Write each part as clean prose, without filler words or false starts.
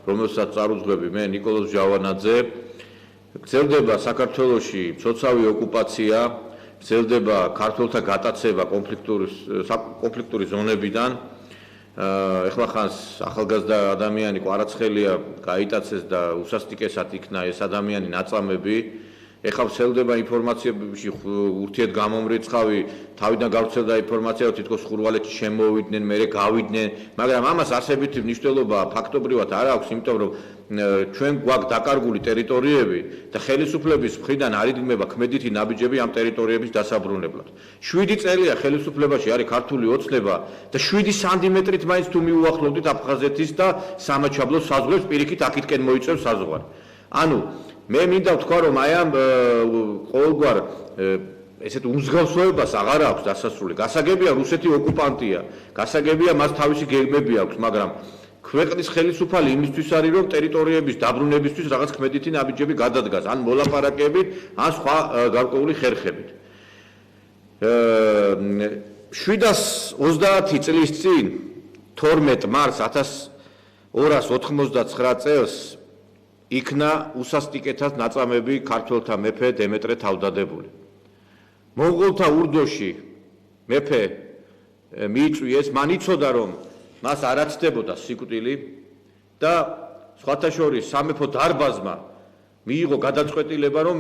რომელსაც წარუძღვები მე ნიკოლოზ ჯავანაძე, გრძელდება საქართველოში მცოცავი ოკუპაცია, გრძელდება ქართველთა გატაცება კონფლიქტური ზონებიდან. ეხლა ხანს ახალგაზრდა ადამიანი კვარაცხელია გაიტაცეს და უსასტიკესად იქნა ეს ადამიანი ნაწამები. ეხლა ვრცელდება ინფორმაციებში ურთიერთგამომრიცხავი, თავიდან გავრცელდა ინფორმაცია, რომ თითქოს ხურვალეთში შემოვიდნენ, მერე გავიდნენ, მაგრამ ამას არსებითი მნიშვნელობა ფაქტობრივად არ აქვს, იმიტომ რომ ჩვენ გვაქვს დაკარგული ტერიტორიები და ხელისუფლების მხრიდან არ იდგმება ქმედითი ნაბიჯები ამ ტერიტორიების დასაბრუნებლად. 7 წელია ხელისუფლებაში არის ქართული ოცნება და 7 სანტიმეტრით მაინც თუ მიუახლოვდით აფხაზეთის და სამაჩაბლოს საზღვრებს, პირიქით აქეთკენ მოიწევს საზღვარი. ანუ მე მინდა ვთქვა, რომ აი ამ ყოველგვარ ესეთ უმსგავსოებას აღარ აქვს დასასრული. გასაგებია რუსეთი ოკუპანტია, გასაგებია მას თავისი გეგმები აქვს, მაგრამ ქვეყნის ხელისუფალი იმისთვის არის, რომ ტერიტორიების დაბრუნებისთვის რაღაც ქმედითი ნაბიჯები გადადგას, ან მოლაპარაკებით, ან სხვა გარკვეული ხერხებით. 730 წლის წინ 12 მარტს 1299 წელს იქნა უსასტიკეთად ნაწამები ქართველთა მეფე დემეტრე თავდადებული. მონღოლთა ურდოში მეფე მიიწვიეს, მან იცოდა, რომ მას არ აცდებოდა სიკვდილი და სხვათა შორის სამეფო დარბაზმა მიიღო გადაწყვეტილება, რომ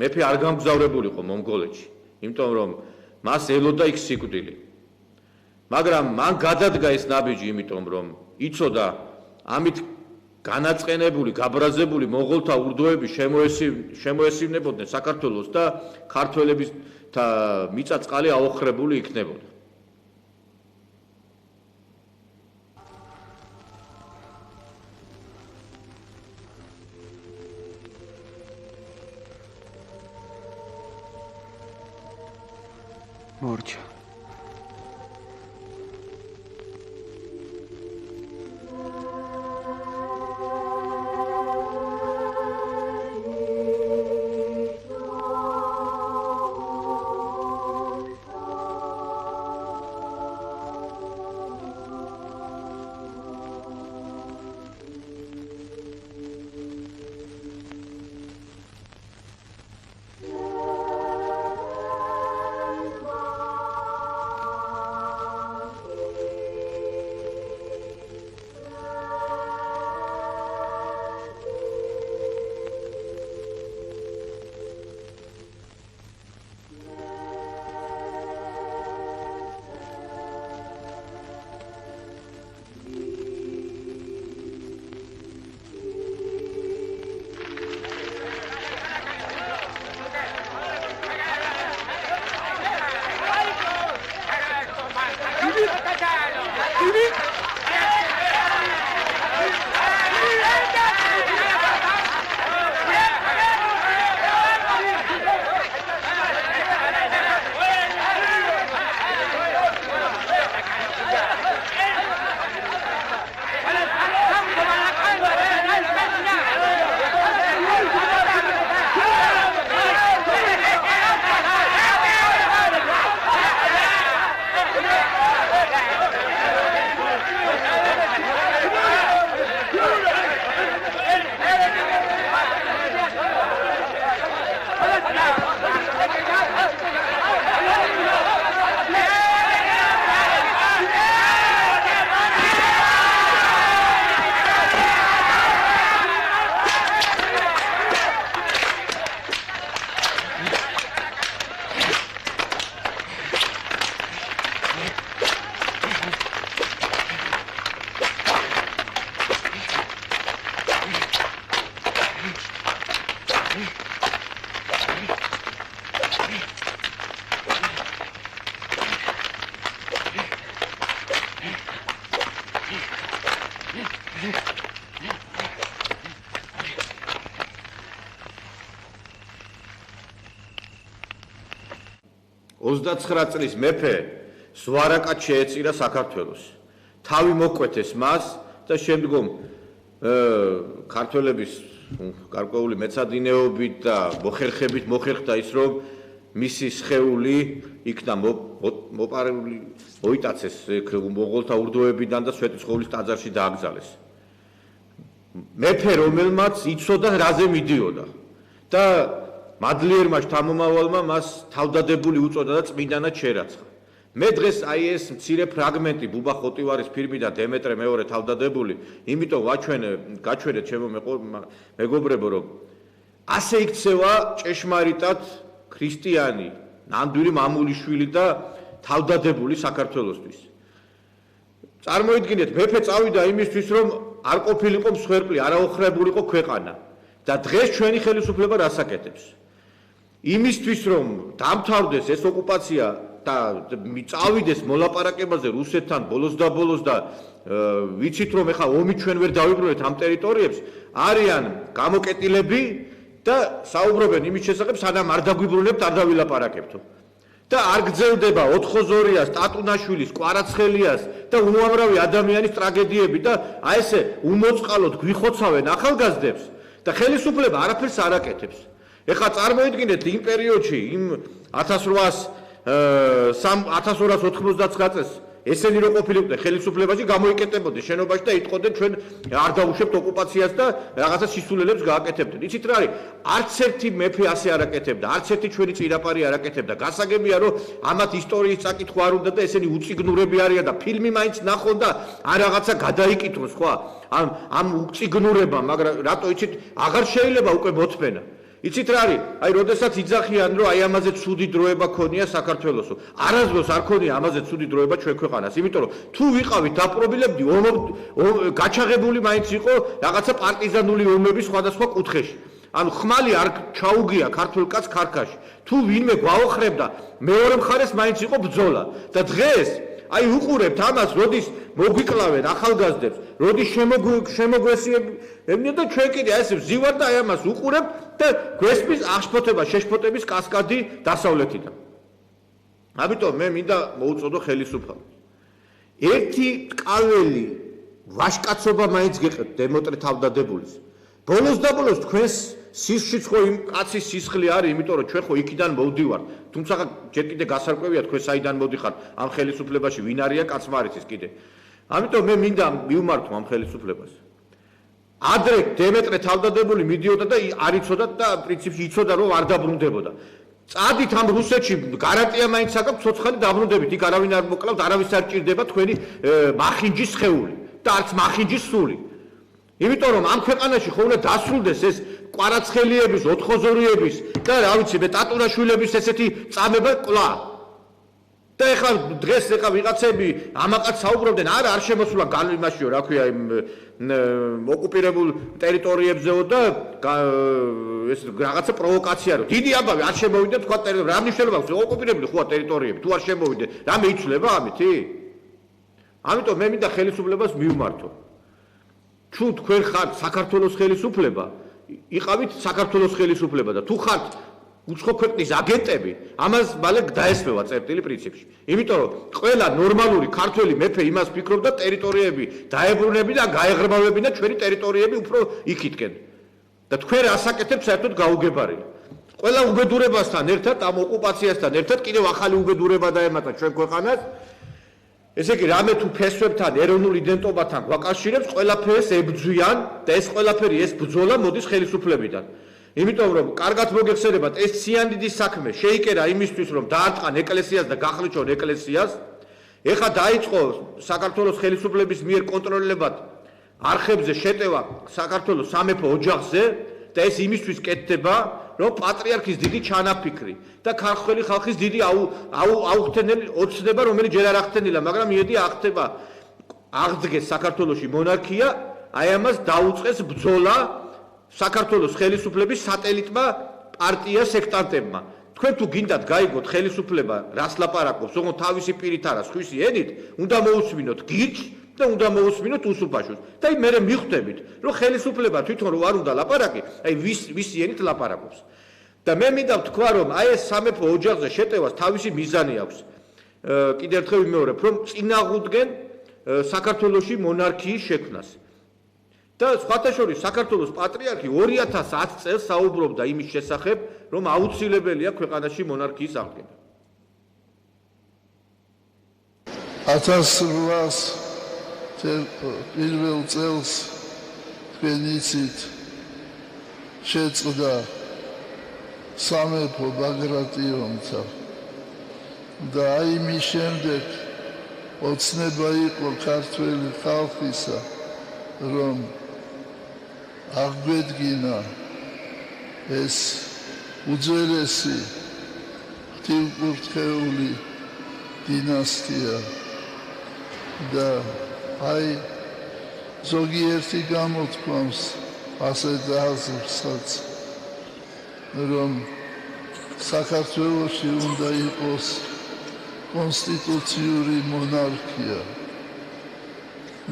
მეფე არ გამგზავრებულიყო მონღოლეთში, იმიტომ რომ მას ელოდა იქ სიკვდილი. მაგრამ მან გადადგა ეს ნაბიჯი, იმიტომ რომ იცოდა ამით განაწყენებული, გაბრაზებული მონღოლთა ურდოები შემოესწრებოდნენ საქართველოს და ქართველების მიწა-წყალი აოხრებული იქნებოდა. მორჩა წლის მეფე ზვარაკად შეეწირა საქართველოს. თავი მოკვეთეს მას და შემდგომ ქართველების გარკვეული მეცადინეობით და მოხერხებით მოხერხდა ის, რომ მისი სხეული იქნა მოპარებული, მოიტაცეს მონღოლთა ურდოებიდან და სვეტიცხოვლის ტაძარში დააკრძალეს. მეფე რომელმაც იცოდა რაზე მიდიოდა და მადლიერმა შთამომავალმა მას თავდადებული უწოდა და წმინდანად შერაცხა. მე დღეს აი ეს მცირე ფრაგმენტი ბუბა ხოტივარის ფილმიდან დემეტრე მეორე თავდადებული, იმიტომ გაჩვენეთ ჩემო მეგობრებო, რომ ასე იქცევა ჭეშმარიტად ქრისტიანი, ნამდვილი მამულიშვილი და თავდადებული საქართველოსთვის. წარმოიდგინეთ, მეფე წავიდა იმისთვის, რომ არ ყოფილიყო მსხვერპლი, არაოხრებულიყო ქვეყანა და დღეს ჩვენი ხელისუფლება რას აკეთებს? იმისთვის, რომ დამთავრდეს ეს ოკუპაცია და წავიდეს მოლაპარაკებაზე რუსეთთან ბოლოს და ვიცით რომ ეხლა ომი ჩვენ ვერ დავიბრუნეთ ამ ტერიტორიებს, არიან გამოკეტილები და საუბრობენ იმის შესახებ, სანამ არ დაგვიბრუნებთ, არ დავილაპარაკებთო. და არ გრძელდება ოთხოზორიას, ტატუნაშვილის, კვარაცხელიას და უამრავი ადამიანის ტრაგედიები და აი ესე უმოწყალოდ გვიხოცავენ ახალგაზრდებს და ხელისუფლება არაფერს არ აკეთებს. ეხლა წარმოიდგინეთ იმ პერიოდში, იმ 1299 წელს ესენი რო ყოფილიყვნენ ხელისუფლებაში, გამოიკეტებოდნენ შენობაში და იტყოდნენ ჩვენ არ დავუშვებთ ოკუპაციას და რაღაცა სისულელებს გააკეთებდნენ. იცით რა არის? არც ერთი მეფე ასე არ აკეთებდა, არც ერთი ჩვენი წინაპარი არ აკეთებდა. გასაგებია რომ ამათ ისტორიის წაკითხვა არ უნდა და ესენი უწიგნურები არიან და ფილმი მაინც ნახონ და არ რაღაცა გადაიკითხონ სხვა. ამ უწიგნურებამ, მაგრამ რატო იცით, აღარ შეიძლება უკვე მოთმენა. იცით რა არის? აი, როდესაც იძახიან, რომ აი ამაზე ცუდი დროება ქონია საქართველოსო. არასდროს არ ქონია ამაზე ცუდი დროება ჩვენ ქვეყანას, იმიტომ რომ თუ ვიყავით დაპრობილებული, გაჩაღებული მაინც იყო რაღაცა პარტიზანული ომების სხვადასხვა კუთხეში. ანუ ხმალი არ ჩაუგია ქართულ კაცს ქარქაში. თუ ვინმე გვაოხრებდა, მეორე მხარეს მაინც იყო ბრძოლა. და დღეს აი უყურებთ ამას, როდის მოგვიკლავენ ახალგაზრდებს, როდის შემოგვესიებენ და ჩვენ კიდე ასე ვზივარ და აი ამას უყურებთ და გვესმის აღშფოთება, შეშფოთების კასკადი დასავლეთიდან. ამიტომ მე მინდა მოუწოდო ხელისუფლებას. ერთი ტკაველი ვაშკაცობა მაინც გეყევთ დემეტრე თავდადებულის. ბოლოს და ბოლოს თქვენს სისხლიც ხო იმ კაცის სისხლი არის, იმიტომ რომ ჩვენ ხო იქიდან მოვდივართ. თუმცა ჯერ კიდე გასარკვევია თქვენ საიდან მოდიხართ ამ ხელისუფლებაში, ვინ არიან კაცმარიცის კიდე. ამიტომ მე მინდა მივმართო ამ ხელისუფლებას. ადრე დემეტრე თავდადებული მიდიოდა და არ იცოდა და პრინციპში იცოდა რომ არ დაბრუნდებოდა. წადით ამ რუსეთში გარანტია მაინც აქვს ცოცხალი დაბრუნდებით, იქ არავინ არ მოკლავთ, არავის არ ჭირდება თქვენი მახინჯის სხეული და არც მახინჯის სული. იმიტომ რომ ამ ქვეყანაში ხო უნდა დასრულდეს ეს კვარაცხელიების, ოთხოზორიების და რა ვიცი მე ტატუნაშვილების ესეთი წამება კლა. და ეხლა დღეს ვიღაცები ამაყად საუბრობდნენ, არ შემოსულა იმაშიო, რა ქვია, იმ ოკუპირებულ ტერიტორიებზეო და ეს რაღაცა პროვოკაცია რო. დიდი ამბავი არ შემოვიდა თქვა ტერიტორია, რა მნიშვნელობა აქვს ოკუპირებული ხო ტერიტორიები, თუ არ შემოვიდა, რამე იცვლება ამითი? ამიტომ მე მინდა ხელისუფლებას მივმართო. თუ თქვენ ხართ საქართველოს ხელისუფლება, იყავით საქართველოს ხელისუფლება და თუ ხართ უცხო ქვეყნის აგენტები, ამას მალე დაესმევა წერტილი პრინციპში. იმიტომ რომ ყველა ნორმალური ქართველი მეფე იმას ფიქრობდა ტერიტორიები დაებრუნებინა და გაეღრმავებინა ჩვენი ტერიტორიები უფრო იქითკენ. და თქვენ რას აკეთებთ საერთოდ გაუგებარია. ყველა უბედურებასთან ერთად, ამ ოკუპაციასთან ერთად კიდევ ახალი უბედურება დაემატა ჩვენ ქვეყანას. ესე იგი, რამე თუ ფესვებთან, ეროვნულ იდენტობათან გვაკავშირებს, ყველაფერს ებძვიან და ეს ყველაფერი, ეს ბრძოლა მოდის ხელისუფლებიდან. იმიტომ რომ კარგად მოგეხსენებათ, ეს სიანდიდი საქმე შეიკერა იმისთვის, რომ დაარტყან ეკლესიას და გახლეჩონ ეკლესიას. ეხლა დაიწყო საქართველოს ხელისუფლების მიერ კონტროლებად არხებზე შეტევა საქართველოს სამეფო ოჯახზე და ეს იმისთვის კეთდება, რომ პატრიარქის დიდი ჩანაფიქრი და ქართველი ხალხის დიდი აუხტენელი ოცნება, რომელიც ჯერ არ ახდენილა, მაგრამ მიედი ახდება აღდგეს საქართველოში მონარქია, აი ამას დაუწყეს ბრძოლა საქართველოს ხელისუფლების სატელიტმა პარტია სექტანტებმა. თქვენ თუ გინდათ გაიგოთ ხელისუფლება რას ლაპარაკობს, ოღონდ თავისი პირით არა, სხვისი ენით, უნდა მოусმინოთ გირჩს და უნდა მოусმინოთ უსუფაშოს. და აი მერე მიხვდებით, რომ ხელისუფლება თვითონ რო არ უნდა ლაპარაკი, აი ვისი ენით ლაპარაკობს. და მე მინდა ვთქვა, რომ აი ეს სამეფო ოჯახზე შეტევას თავისი მიზანი აქვს. კიდევ ერთხელ ვიმეორებ, რომ წინააღმდნენ საქართველოში მონარქიის შექმნას. და სხვათა შორის საქართველოს პატრიარქი 2010 წელს საუბრობდა იმის შესახებ, რომ აუცილებელია ქვეყანაში მონარქიის აღდგენა. 1801 წელს თქვენიცით შეწყდა სამეფო ბაგრატიონთა და აი მის შემდეგ ოცნება იყო ქართველი ხალხისა, რომ აღგვედგინა ეს უძველესი ღვთისმურთხეული დინასტია და აი ზოგიერთი გამოთქვამს ასეთ აზრსაც, რომ საქართველოში უნდა იყოს კონსტიტუციური მონარქია.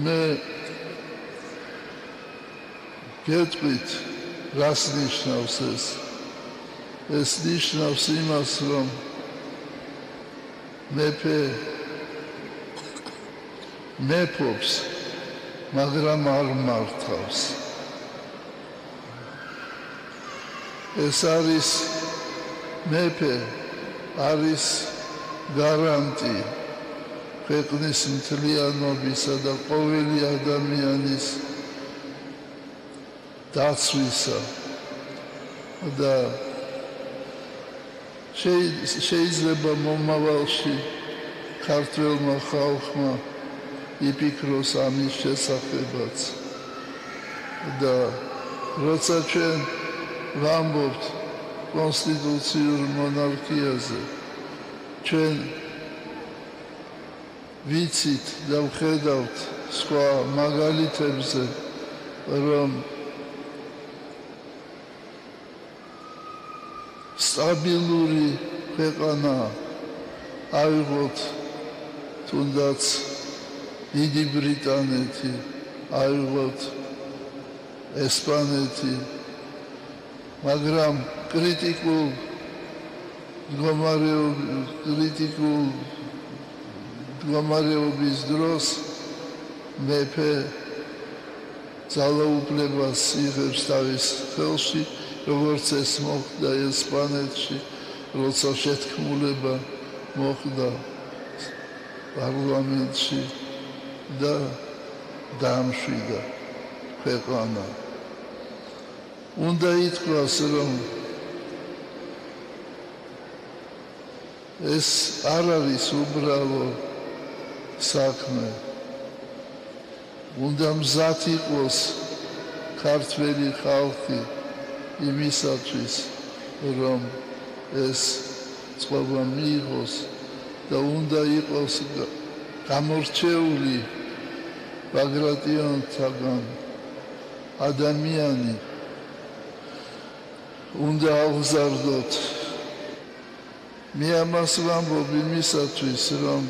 მე გეტყვით, რას ნიშნავს ეს? ეს ნიშნავს იმას, რომ მეფე მეფობს, მაგრამ არ მართავს. ეს არის მეფე არის გარანტი ქვეყნის მთლიანობისა და ყოველი ადამიანის დაცვისა და შეიძლება მომავალში ქართველმა ხალხმა იფიქროს ამის შესახებაც და როცა ჩვენ ვამბობთ კონსტიტუციურ მონარქიაზე, ჩვენ ვიცით და ვხედავთ სხვა მაგალითებზე, რომ სტაბილური ქვეყანა აიღოთ თუნდაც დიდი ბრიტანეთი, აიღოთ ესპანეთი, მაგრამ კრიტიკულ მდგომარეობის დროს მეფე ძალაუფლებას იღებს თავის ხელში, როგორც ეს მოხდა ესპანეთში, როცა შეთქმულება მოხდა პარლამენტში და დაამშვიდა ქვეყანა. უნდა ითქვას, რომ ეს არ არის უბრალო საქმე. უნდა მზად იყოს ქართველი ხალხი იმისათვის, რომ ეს წყობა მიიღოს და უნდა იყოს გამორჩეული ბაგრატიონთაგან ადამიანი, უნდა აღზარდოთ. მე ამას ვამბობ იმისათვის, რომ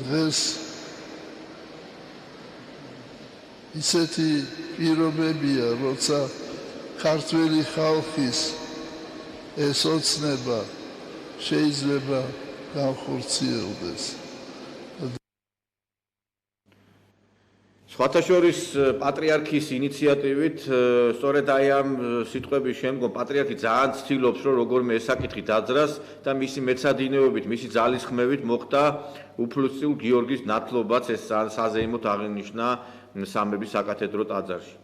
დღეს ისეთი პირობებია, როცა ქართველი ხალხის ეს ოცნება შეიძლება განხორციელდეს. სხვათა შორის პატრიარქის ინიციატივით, სწორედ აი ამ სიტყვების შემდგომ პატრიარქი ძალიან ცდილობს, რომ როგორმე ეს საკითხი დაძრას და მისი მეცადინეობით, მისი ძალისხმევით მოხდა უფლისწულ გიორგის ნათლობაც ეს საზეიმოდ აღინიშნა სამების საკათედრო ტაძარში.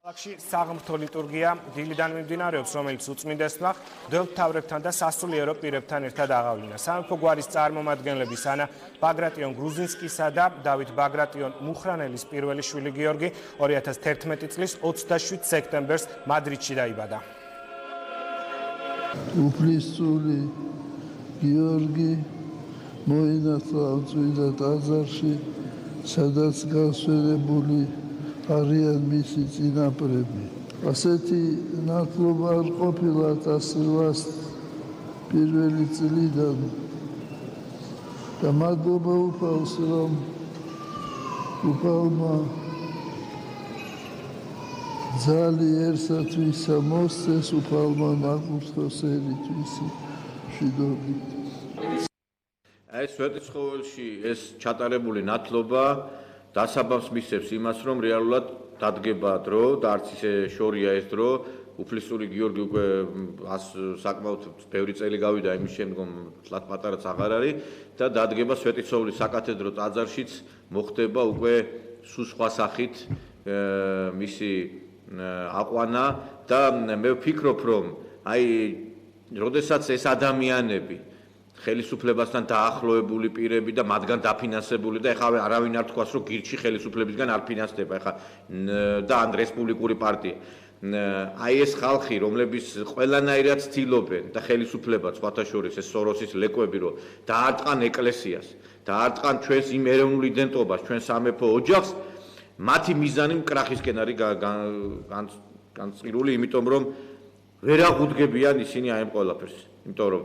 ქალაქში საღმრთო ლიტურგია დილიდან მიმდინარეობს, რომელიც უწმინდესმა მღვდელმთავრებთან და სასულიერო პირებთან ერთად აღავლინა. სამეფო გვარის წარმომადგენლების ანა ბაგრატიონ გრუზინსკისა და დავით ბაგრატიონ მუხრანელის პირველი შვილი გიორგი 2011 წლის 27 სექტემბერს მადრიდში დაიბადა. უფლისწული გიორგი მოინათლა უწმინდა ტაძარში, სადაც გასვენებული არიან მისი წინაპრები. ასეთი ნათლობა არ ყოფილა 1801 წლიდან და მადლობა უფალს, რომ უფალმა ძალი ერთსათვისა მოსცეს, უფალმა ნაკურთხოს ერითვისი მშვიდობით. ეს სვეტიცხოველში ეს ჩატარებული ნათლობა დასაბამს მისცემს იმას, რომ რეალურად დადგება დრო და არც ისე შორია ეს დრო. უფლისწული გიორგი უკვე საკმაოდ ბევრი წელი გავიდა იმის შემდგომ, თლათ პატარაც აღარ არის და დადგება სვეტიცხოვლის საკათედრო ტაძარშიც მოხდება უკვე სულ სხვა სახით მისი აყვანა და მე ვფიქრობ, რომ აი როდესაც ეს ადამიანები ხელისუფლებასთან დაახლოებული პირები და მათგან დაფინანსებული და ეხლა არავინ არ თქვას, რომ გირჩი ხელისუფლებისგან არ ფინანსდება, ეხლა და ან რესპუბლიკური პარტია. აი ეს ხალხი, რომლებიც ყველანაირად ცდილობენ და ხელისუფლება სხვათა შორის ეს სოროსის ლეკვები, რომ დაარტყან ეკლესიას, დაარტყან ჩვენს იმ ეროვნულ იდენტობას, ჩვენ სამეფო ოჯახს, მათი მიზანი მკრახისკენ არის განწირული, იმიტომ რომ ვერ აღუდგებიან ისინი აი ამ ყველაფერს, იმიტომ რომ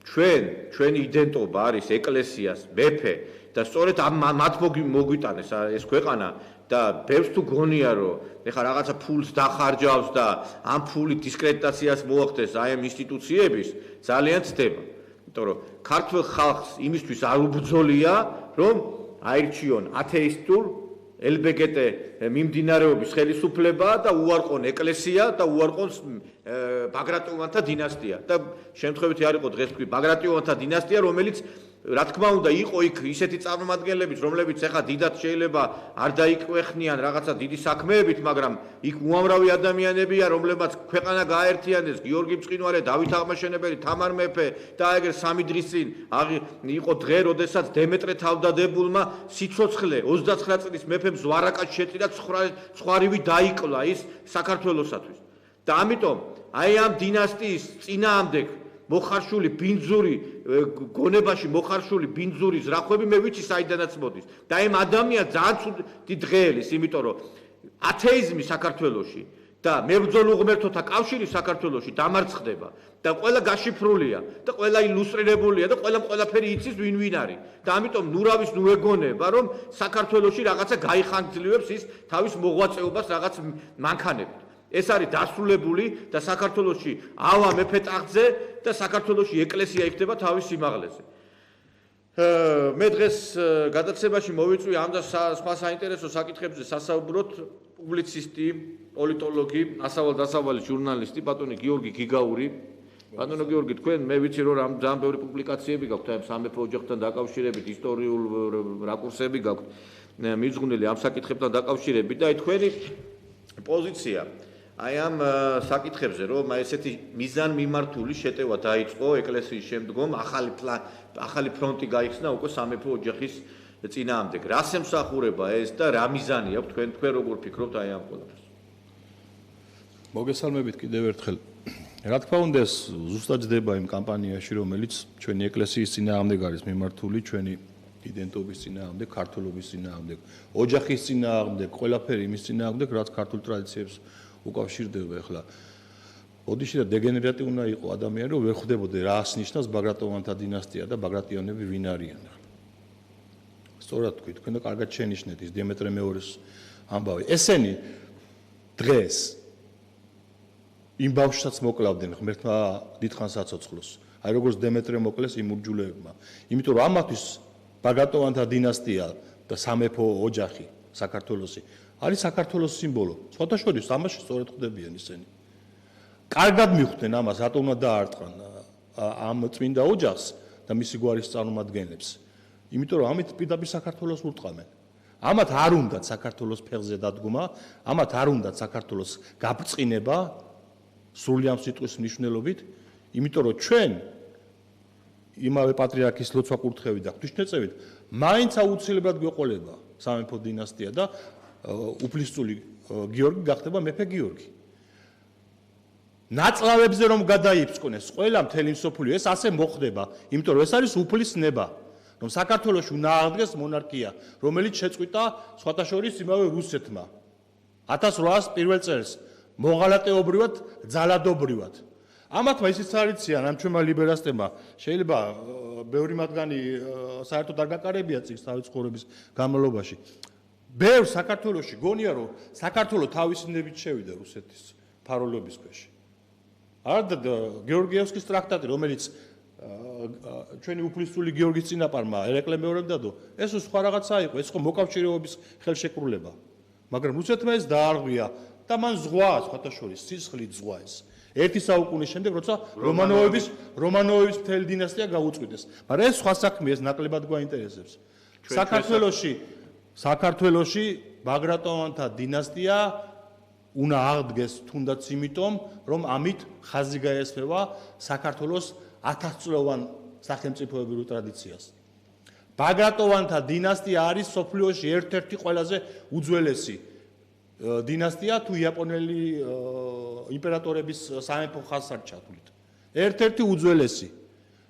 ჩვენი იდენტობა არის ეკლესიას, მეფე და სწორედ მათ მოგვიტანეს ეს ქვეყანა და ბევრს თუ გონია რომ ეხლა რაღაცა ფულს დახარჯავს და ამ ფულით დისკრედიტაციას მოახდენს აი ამ ინსტიტუციების ძალიან ცდება. იმიტომ რომ ქართულ ხალხს იმისთვის არ უბრძოლია რომ აირჩიონ ათეისტურ LGBT მიმდინარეობის ხელისუფლება და უარყონ ეკლესია და უარყონ ბაგრატიონთა დინასტია და შემთხვევითი არ იყო დღეს თქვი ბაგრატიონთა დინასტია, რომელიც რა თქმა უნდა იყო იქ ისეთი წარმომადგენლებიც, რომლებიც ახლა დიდად შეიძლება არ დაიკვეხნიან რაღაცა დიდი საქმეებით, მაგრამ იქ უამრავი ადამიანებია, რომლებმაც ქვეყანა გააერთიანეს, გიორგი მწყინვარე, დავით აღმაშენებელი, თამარ მეფე და ეგრე სამი დღის წინ იყო დღე, როდესაც დემეტრე თავდადებულმა სიცოცხლე 29 წლის მეფემ ზვარაკად შეწირა, ცხვარივი დაიკლა ის საქართველოსათვის. და ამიტომ აი ამ დინასტიის წინააღმდეგ მოხარშული ბინძური გონებაში მოხარშული ბინძური ზრახვები მე ვიცი საიდანაც მოდის და ამ ადამიანს ძალიან დიდი დღეელის, იმიტომ რომ ათეიზმი საქართველოში და მებრძოლ უღმერთოთა კავშირი საქართველოში დამარცხდება და ყველა გაშიფრულია და ყველა ილუსტრირებულია და ყველაფერი იცის ვინ არის და ამიტომ ნურავის ნუ ეგონება რომ საქართველოში რაღაცა გაიხანგძლივებს ის თავის მოღვაწეობას რაღაც მანქანებით. ეს არის დასრულებული და საქართველოში ავა მეფე ტახტზე და საქართველოში ეკლესია იქნება თავის სიმაღლეზე. მე დღეს გადაცემაში მოვიწვი ამ და სხვა საინტერესო საკითხებზე სასაუბროთ პუბლიცისტი, პოლიტოლოგი, ასავალ-დასავალი ჟურნალისტი ბატონი გიორგი გიგაური. ბატონო გიორგი, თქვენ მე ვიცი რომ ძალიან ბევრი პუბლიკაციები გაქვთ ამ სამეფო ოჯახთან დაკავშირებით, ისტორიულ რაკურსები გაქვთ მიძღვნილი ამ საკითხებთან დაკავშირებით და აი თქვენი პოზიცია აი ამ საკითხებზე რომ ესეთი მიზანმიმართული შეტევა დაიწყო ეკლესიის შემდგომ ახალი ფრონტი გაიხსნა უკვე სამეფო ოჯახის წინააღმდეგ. რას ემსახურება ეს და რა მიზანი აქვს თქვენ როგორ ფიქრობთ აი ამ ყველაფერს? მოგესალმებით კიდევ ერთხელ. რა თქმა უნდა ეს ზუსტად ჯდება იმ კამპანიაში, რომელიც ჩვენი ეკლესიის წინააღმდეგ არის მიმართული, ჩვენი იდენტობის წინააღმდეგ, ქართულობის წინააღმდეგ, ოჯახის წინააღმდეგ, ყველაფერი იმის წინააღმდეგ, რაც ქართულ ტრადიციებს უკავშირდება. ახლა ოდიში და დეგენერატი უნდა იყო ადამიანი, რომ ვერ ხვდებოდე რას ნიშნავს ბაგრატიონთა დინასტია და ბაგრატიონები ვინ არიან. სწორად თქვი, თქვენ და კარგად შენიშნეთ ის დემეტრე მეორის ამბავი. ესენი დღეს იმ ბავშვსაც მოკლავდნენ ღმერთმა დიდხანს საცოცხლოს. აი როგორც დემეტრე მოკლეს იმ ურჯულეებმა. იმიტომ რომ ამათვის ბაგრატიონთა დინასტია და სამეფო ოჯახი საქართველოსი არის საქართველოს სიმბოლო. სხვათა შორის ამაში სწორედ ხვდებიან ისინი. კარგად მიხვდნენ ამას, რატომ უნდა დაარტყან ამ წმინდა ოჯახს და მისი გვარის წარმომადგენლებს. იმიტომ რომ ამით პირდაპირ საქართველოს ურტყამენ. ამათ არ უნდათ საქართველოს ფეხზე დადგომა, ამათ არ უნდათ საქართველოს გაბრწყინება სრული ამ სიტყვის მნიშვნელობით, იმიტომ რომ ჩვენ იმავე პატრიარქის ლოცვა-კურთხევით და ღვთისმშეწევით მაინც აუცილებლად გვეყოლება სამეფო დინასტია და უფლისწული გიორგი გახდება მეფე გიორგი. ნაწლავებზე რომ გადაიფსკვნეს ყველა მთელი მსოფლიო, ეს ასე მოხდება, იმიტომ რომ ეს არის უფლის ნება, რომ საქართველოში უნდა აღდგეს მონარქია, რომელიც შეწყვიტა სხვათა შორის იმავე რუსეთმა 1801 წელს მოღალატეობრივად, ძალადობრივად. ამათმა ისიც არ იციან, ამ ჩვენმა ლიბერასტებმა შეიძლება ბევრი მათგანი საერთოდ არ გაკარებია წიგნს თავის ცხოვრების განმავლობაში. ბევრ საქართველოში გონია რომ საქართველო თავისი ნებით შევიდა რუსეთის ფაროლობის ქვეშ. არა გეორგიევსკის ტრაქტატი, რომელიც ჩვენი უფლისწული გიორგის წინაპარმა ერეკლემეორებდადო, ეს სხვა რაღაცა იყო, ეს ხო მოკავშირეობის ხელშეკრულება. მაგრამ რუსეთმა ეს დაარღვია და მან ზღვა სხვათა შორის სისხლით ზღვა ეს. ერთი საუკუნის შემდეგ, როცა რომანოვების მთელი დინასტია გაუწყვიტეს. მაგრამ ეს სხვა საქმე, ეს ნაკლებად გვაინტერესებს. საქართველოში საქართველოში ბაგრატონთა დინასტია უნდა აღდგეს თუნდაც იმიტომ, რომ ამით ხაზი გაესწრება საქართველოს 1000-წლოვან სახელმწიფოებრივ ტრადიციას. ბაგრატონთა დინასტია არის სოფლიოში ერთ-ერთი ყველაზე უძველესი დინასტია თუ იაპონელი იმპერატორების სამეფო ხაზს ჩათვლით. ერთ-ერთი უძველესი.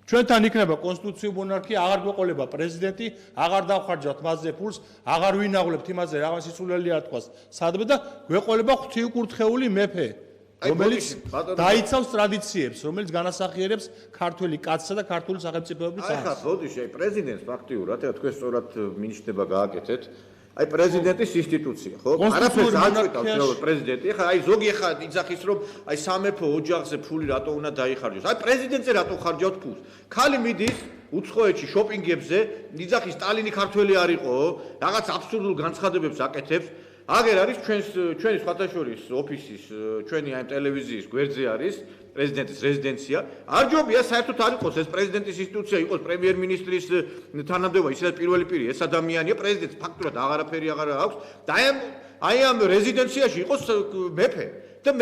ჩვენთან იქნება კონსტიტუციური მონარქია, აღარ გვეყოლება პრეზიდენტი, აღარ დავხარჯავთ მასზე ფულს, აღარ ვინაღლებთ იმაზე რაღაც სიცოცხლელი არ თქვას. სადმე და გვეყოლება ღვთიუკურთხეული მეფე, რომელიც დაიცავს ტრადიციებს, რომელიც განასახიერებს ქართველი კაცსა და ქართული სახელმწიფოების აი ხა, ბოდიში, აი პრეზიდენტს ფაქტიურად, თქვენ სწორად მინიშნება გააკეთეთ. აი პრეზიდენტის ინსტიტუცია, ხო? არაფერს არ ჭირავს პრეზიდენტი. ხა აი ზოგი ხა იძახის რომ აი სამეფო ოჯახზე ფული რატო უნდა დაიხარჯოს. აი პრეზიდენტზე რატო ხარჯავთ ფულს? ხალი მიდის უცხოეთში შოპინგებზე, იძახის სტალინი ქართველი არ იყო, რაღაც აბსურდულ განცხადებებს აკეთებს. აგერ არის ჩვენი სხვათაშორის ოფისის, ჩვენი აი ტელევიზიის გვერდზე არის პრეზიდენტის რეზიდენცია. არ ჯობია საერთოდ არ იყოს ეს პრეზიდენტის ინსტიტუცია, იყოს პრემიერ-მინისტრის თანამდებობა, ისედაც პირველი პირი ეს ადამიანია, პრეზიდენტს ფაქტურად აღარაფერი აღარ აქვს და აი ამ რეზიდენციაში იყოს მეფე. და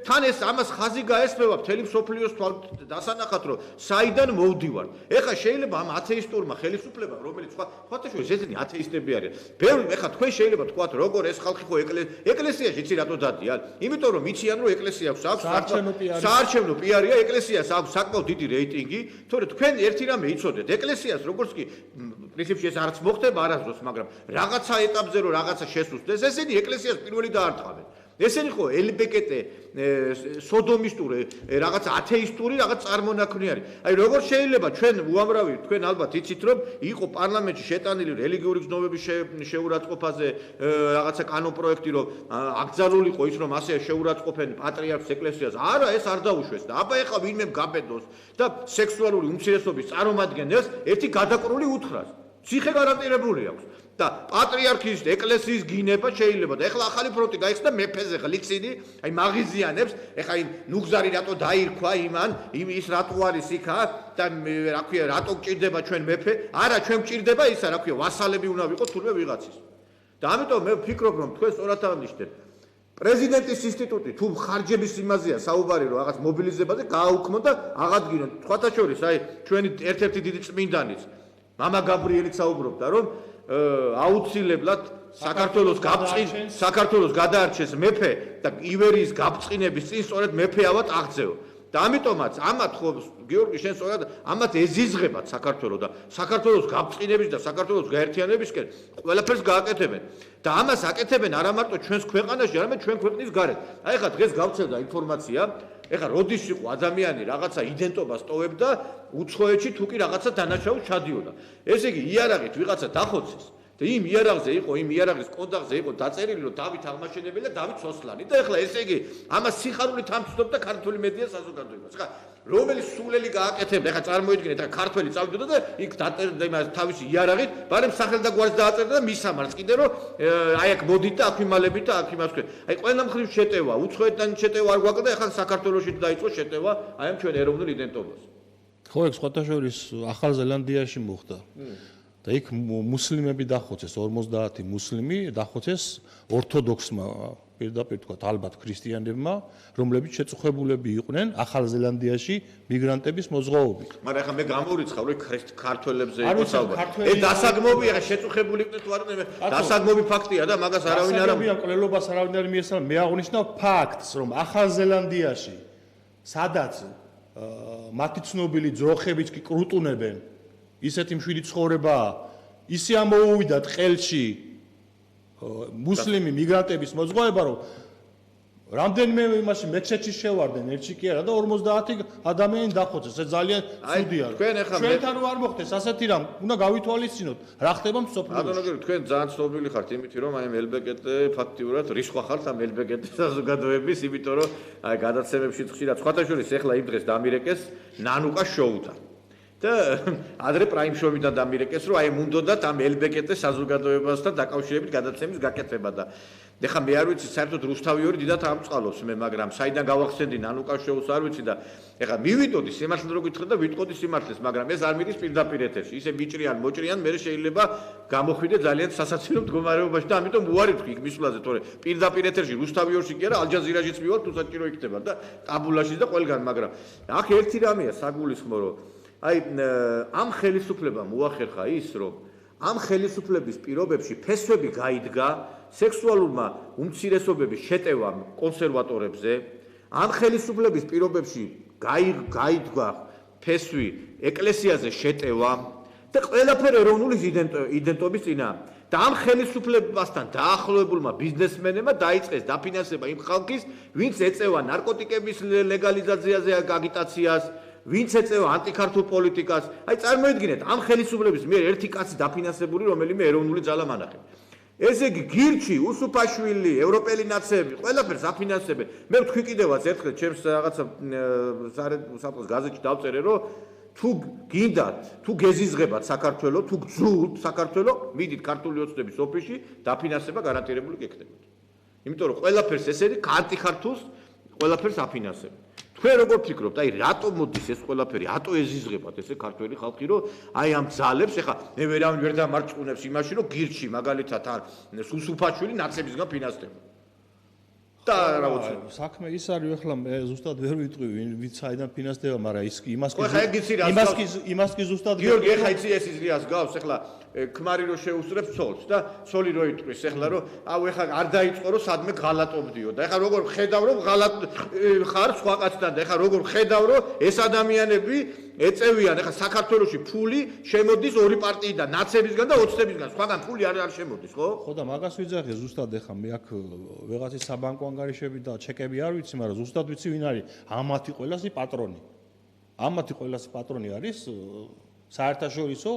თან ეს ამას ხაზი გაესწრება მთელი მსოფლიოს დასანახად, რომ საიდან მოვდივარ. ეხლა შეიძლება ამ ათეისტურმა ხელისუფლებამ, რომელიც სხვათაშორის ესენი ათეისტები არიან. ბევრი ეხლა თქვენ შეიძლება თქვათ, როგორ ეს ხალხი ხო ეკლესიაში იცი რატო დადიან? იმიტომ რომ იციან, რომ ეკლესია აქვს საარჩევნო პიარია, ეკლესიას აქვს საკმაოდ დიდი რეიტინგი, თორე თქვენ ერთი რამე იცოდეთ, ეკლესიას როგორც კი პრინციპში ეს არც მოხდება არასდროს, მაგრამ რაღაცა ეტაპზე რომ რაღაცა შესუსტდეს, ესენი ეკლესიას პირველი დაარტყამენ. ესენი ხო ელბეკეტე სოდომისტური რაღაც ათეისტური რაღაც წარმონაქმნი არის. აი როგორ შეიძლება ჩვენ უამრავი თქვენ ალბათ იცით რომ იყო პარლამენტში შეტანილი რელიგიური გზნობების შეურაცხყოფაზე რაღაცა კანონპროექტი რომ აკრძალულიყო ის რომ ასე შეურაცხყოფენ პატრიარქს ეკლესიას. არა ეს არ დაუშვეს და აბა ეხლა ვინმე გაბედოს და სექსუალური უმცირესობის წარმომადგენელს ერთი გადაკრული უთხრას. ციხე გარანტირებული აქვს. და პატრიარქის ეკლესიის გინება შეიძლება და ეხლა ახალი ფრონტი გაიხსნა მეფეზე ღლიცინი, აი მაღიზიანებს, ეხლა იმ ნუგზარი რატო დაირქვა იმან, ის რატო არის იქა და რა ქვია, რატო გჭირდება ჩვენ მეფე? არა, ჩვენ გჭირდება ისა, რა ქვია, ვასალები უნდა ვიყოთ თურმე ვიღაცის. და ამიტომ მე ვფიქრობ, რომ თქვენ სწორად აღნიშნეთ. პრეზიდენტის ინსტიტუტი თუ ხარჯების იმაზეა საუბარი, რომ რაღაც მობილიზებაზე გააუქმოთ და აღადგინოთ. სხვათაშორის, აი ჩვენი ერთ-ერთი დიდი წმინდანიც, მამა გაბრიელიც საუბრობდა, რომ აუცილებლად საქართველოს გადაარჩეს მეფე და ივერიის გაბწყინების წინ სწორედ მეფეავად აღწევა. და ამიტომაც ამათ ხო გიორგი შენ სწორად ამათ ეზიზღებათ საქართველოს და საქართველოს გაბწყინების და საქართველოს გაერთიანებისკენ ყველაფერს გააკეთებენ. და ამას აკეთებენ არა მარტო ჩვენს ქვეყანაში, არამედ ჩვენ ქვეყნის გარეთ. აი ხა დღეს გავცელდა ინფორმაცია, ეხლა როდის იყო ადამიანი რაღაცა იდენტობას ტოვებდა უცხოეთში თუ კი რაღაცა დანაშაულს ჩადიოდა. ესე იგი იარაღით ვიღაცა დახოცეს და იმ იარაღის კონდაღზე იყო დაწერილი რომ დავით აღმაშენებელი და დავით სოსლანი და ეხლა ესე იგი ამას სიხარულით ამცნობდა ქართული მედია საზოგადოებას. ხა რომელიც სულელი გააკეთებდა, ეხლა წარმოიდგინეთ, ეხლა ქართველი წავიდოდა და იქ დაწერდა იმას თავისი იარაღით, მაგრამ სახელდაგვარს დააწერდა და მისამართს კიდე რომ აი აქ მოდით და აქ ვიმალებით და აქ იმას ვქეთ. აი ყველა მხრივ შეტევა, უცხოეთთან შეტევა არ გვაქვს და ეხლა საქართველოში დაიწყო შეტევა აი ამ ჩვენ ეროვნულ იდენტობას. ხო, ეგ სხვათაშორის ახალ ზელანდიაში მოხდა. და იქ მუსლიმები დახოცეს, 50 მუსლიმი დახოცეს ორთოდოქსმა, პირდაპირ თქვა ალბათ ქრისტიანებმა, რომლებიც შეწუხებულები იყვნენ ახალ ზელანდიაში მიგრანტების მოზღაობით. მაგრამ ახლა მე გამორიცხავ, რომ ქართველებზე იყო საუბარი. დასაგმობია, ახლა შეწუხებული იყვნენ თუ არა, დასაგმობი ფაქტია და მაგას არავინ არ ამბობს. ყოლობას არავინ არ მიესალმა, მე აღნიშნავ ფაქტს, რომ ახალ ზელანდიაში სადაც მათი ცნობილი ძროხებიც კი კრუტუნებენ ისეთი მშვიდი ცხოვრებაა, ისე ამოუვიდათ ყელში მუსლიმი მიგრანტების მozgħoeba, რომ რამდენიმე იმაში მეჩეთში შევარდნენ, ერთში კი არა და 50 ადამიანი დახოცეს. ეს ძალიან ცუდია. ჩვენთან რო არ მოხდეს ასეთი რამ, უნდა გავითვალისწინოთ, რა ხდება მსოფლიოში. ბატონო, თქვენ ძალიან ცნობილი ხართ იმით, რომ აი LBGT ფაქტიურად რიშხვა ხართ ამ LBGT საზოგადოების, იმიტომ რომ აი გადაცემებში ხშირად სხვათაშორის ეხლა იმ დღეს დამირეკეს ნანუკა შოუთან. და ადრე პრაიმ შოუმიდან დამირეკეს, რომ აი მუნდოდათ ამ LBGT საზოგადოებასთან დაკავშირებით გადაცემის გაკეთება და ეხლა მე არ ვიცი საერთოდ რუსთავიორი დიდად ამწყალობს მე, მაგრამ საიდან გავახსენდი ნანუკაშეუს არ ვიცი და ეხლა მივიტოდი სიმართლე რო გითხრა და ვიტყოდი სიმართლეს, მაგრამ ეს არ მიდის პირდაპირ ეთერში. ისე მიჭრიან, მოჭრიან, მე შეიძლება გამოხვიდე ძალიან სასაცილო მდგომარეობაში და ამიტომ უარი ვთქვი იქ მისვლაზე, თორე პირდაპირ ეთერში რუსთავიორში კი არა, ალჯაზირაშიც მივარ, თუ საჭირო იქნება და ტაბულაშიც და ყველგან, მაგრამ აქ ერთი რამეა საგულისხმო, რომ აი ამ ხელისუფლებამ უახერხა ის, რომ ამ ხელისუფლების პირობებში ფესვები გაიდგა სექსუალურმა უმცირესობების შეტევამ კონსერვატორებზე, ამ ხელისუფლების პირობებში გაიდგა ფესვი ეკლესიაზე შეტევამ და ყველაფერი ეროვნული იდენტობის წინააღმდეგ. და ამ ხელისუფლებასთან დაახლოებულმა ბიზნესმენებმა დაიწყეს დაფინანსება იმ ხალხის, ვინც ეწევა ნარკოტიკების ლეგალიზაციაზე აგიტაციას, ვინც ეწევა ანტიქართულ პოლიტიკას. აი წარმოიდგინეთ, ამ ხელისუფლების მიერ ერთი კაცი დაფინანსებული, რომელიმე ეროვნული ძალა მანახება. ესე იგი გირჩი, უსუფაშვილი, ევროპელი ნაციები, ყველაფერს აფინანსებენ. მე ვთქვი კიდევაც ერთხელ ჩემს რაღაცა საფოს გაზეთში დავწერე, რომ თუ გინდათ, თუ გეზიზღებათ საქართველოს, თუ გძულთ საქართველოს, მიდით ქართული ოცნების ოფისში, დაფინანსება გარანტირებული გექნებათ. იმიტომ რომ ყველაფერს ესენი ანტიქართულს ყველაფერს აფინანსებენ. თქვენ როგორ ფიქრობთ, აი რატომ მოდის ეს ყველაფერი, რატო ეზიზღებათ ესე ქართველი ხალხი, რომ აი ამ ძალებს, ეხლა მე ვერავინ ვერ დამარწმუნებს იმაში, რომ გირჩი მაგალითად არ სუსუფაშვილი ნაცებისგან ფინანსდება. და რა ვიცი, საქმე ის არის, ახლა მე ზუსტად ვერ ვიტყვი, ვინც საიდან ფინანსდება, მაგრამ იმას კი ზუსტად გიორგი, ეხლა იცი ეს იზრიას გავს, ეხლა ქმარი რო შეუსწრებს ცოლს და ცოლი რო იტყვის, ეხლა რომ აუ ეხლა არ დაიწყო რომ სადმე ღალატობდიო და ეხლა როგორ ხედავ რომ ღალატ ხარ სხვა კაცთან და ეხლა როგორ ხედავ რომ ეს ადამიანები ეწევიან, ეხლა საქართველოში ფული შემოდის ორი პარტიიდან, ნაცებისგან და ოცნებისგან, სხვაგან ფული არ შემოდის, ხო? ხო და მაგას ვიძახე ზუსტად, ეხლა მე აქ ვეღაცის საბანკო ანგარიშები და ჩეკები არ ვიცი, მაგრამ ზუსტად ვიცი ვინ არის ამათი ყველასი პატრონი. ამათი ყველასი პატრონი არის საერთაშორისო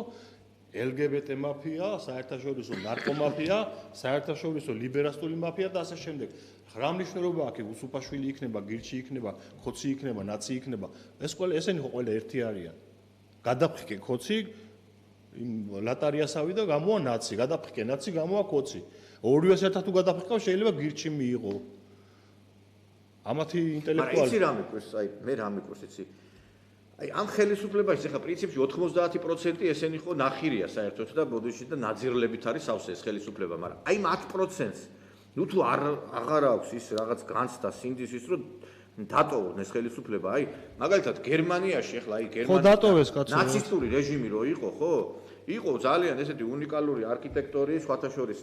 LGBT მაფია, საერთაშორისო ნარკომაფია, საერთაშორისო ლიბერასტული მაფია და ასე შემდეგ. რა მნიშვნელობა აქვს უსუფაშვილი იქნება, გირჩი იქნება, ხოცი იქნება, ნაცი იქნება. ესენი ხო ყველა ერთი არიან. გადაფრთხე ხოცი, ლატარიასავი და გამოა ნაცი, გადაფრთხე ნაცი, გამოა ხოცი. ორივეს ერთად თუ გადაფრთხავ შეიძლება გირჩი მიიღო. ამათი ინტელექტუალი. მაგრამ იცი რა მიყვარს, აი მე რა მიყვარს იცი. აი ამ ხელისუფლებაში ახლა პრინციპში 90% ესენი ხო ნახირია საერთოდ და ბოდიში და ნაძირლებით არის სავსე ეს ხელისუფლება, მაგრამ აი 10%-ს ნუ თუ აღარ აქვს ის რაღაც განცდა სინდის ის რომ დატოვონ ეს ხელისუფლება, აი მაგალითად გერმანიაში ახლა აი ხო დატოვეს კაცო. ნაცისტური რეჟიმი რო იყო, ხო? იყო ძალიან ესეთი უნიკალური არქიტექტორი, სხვათა შორის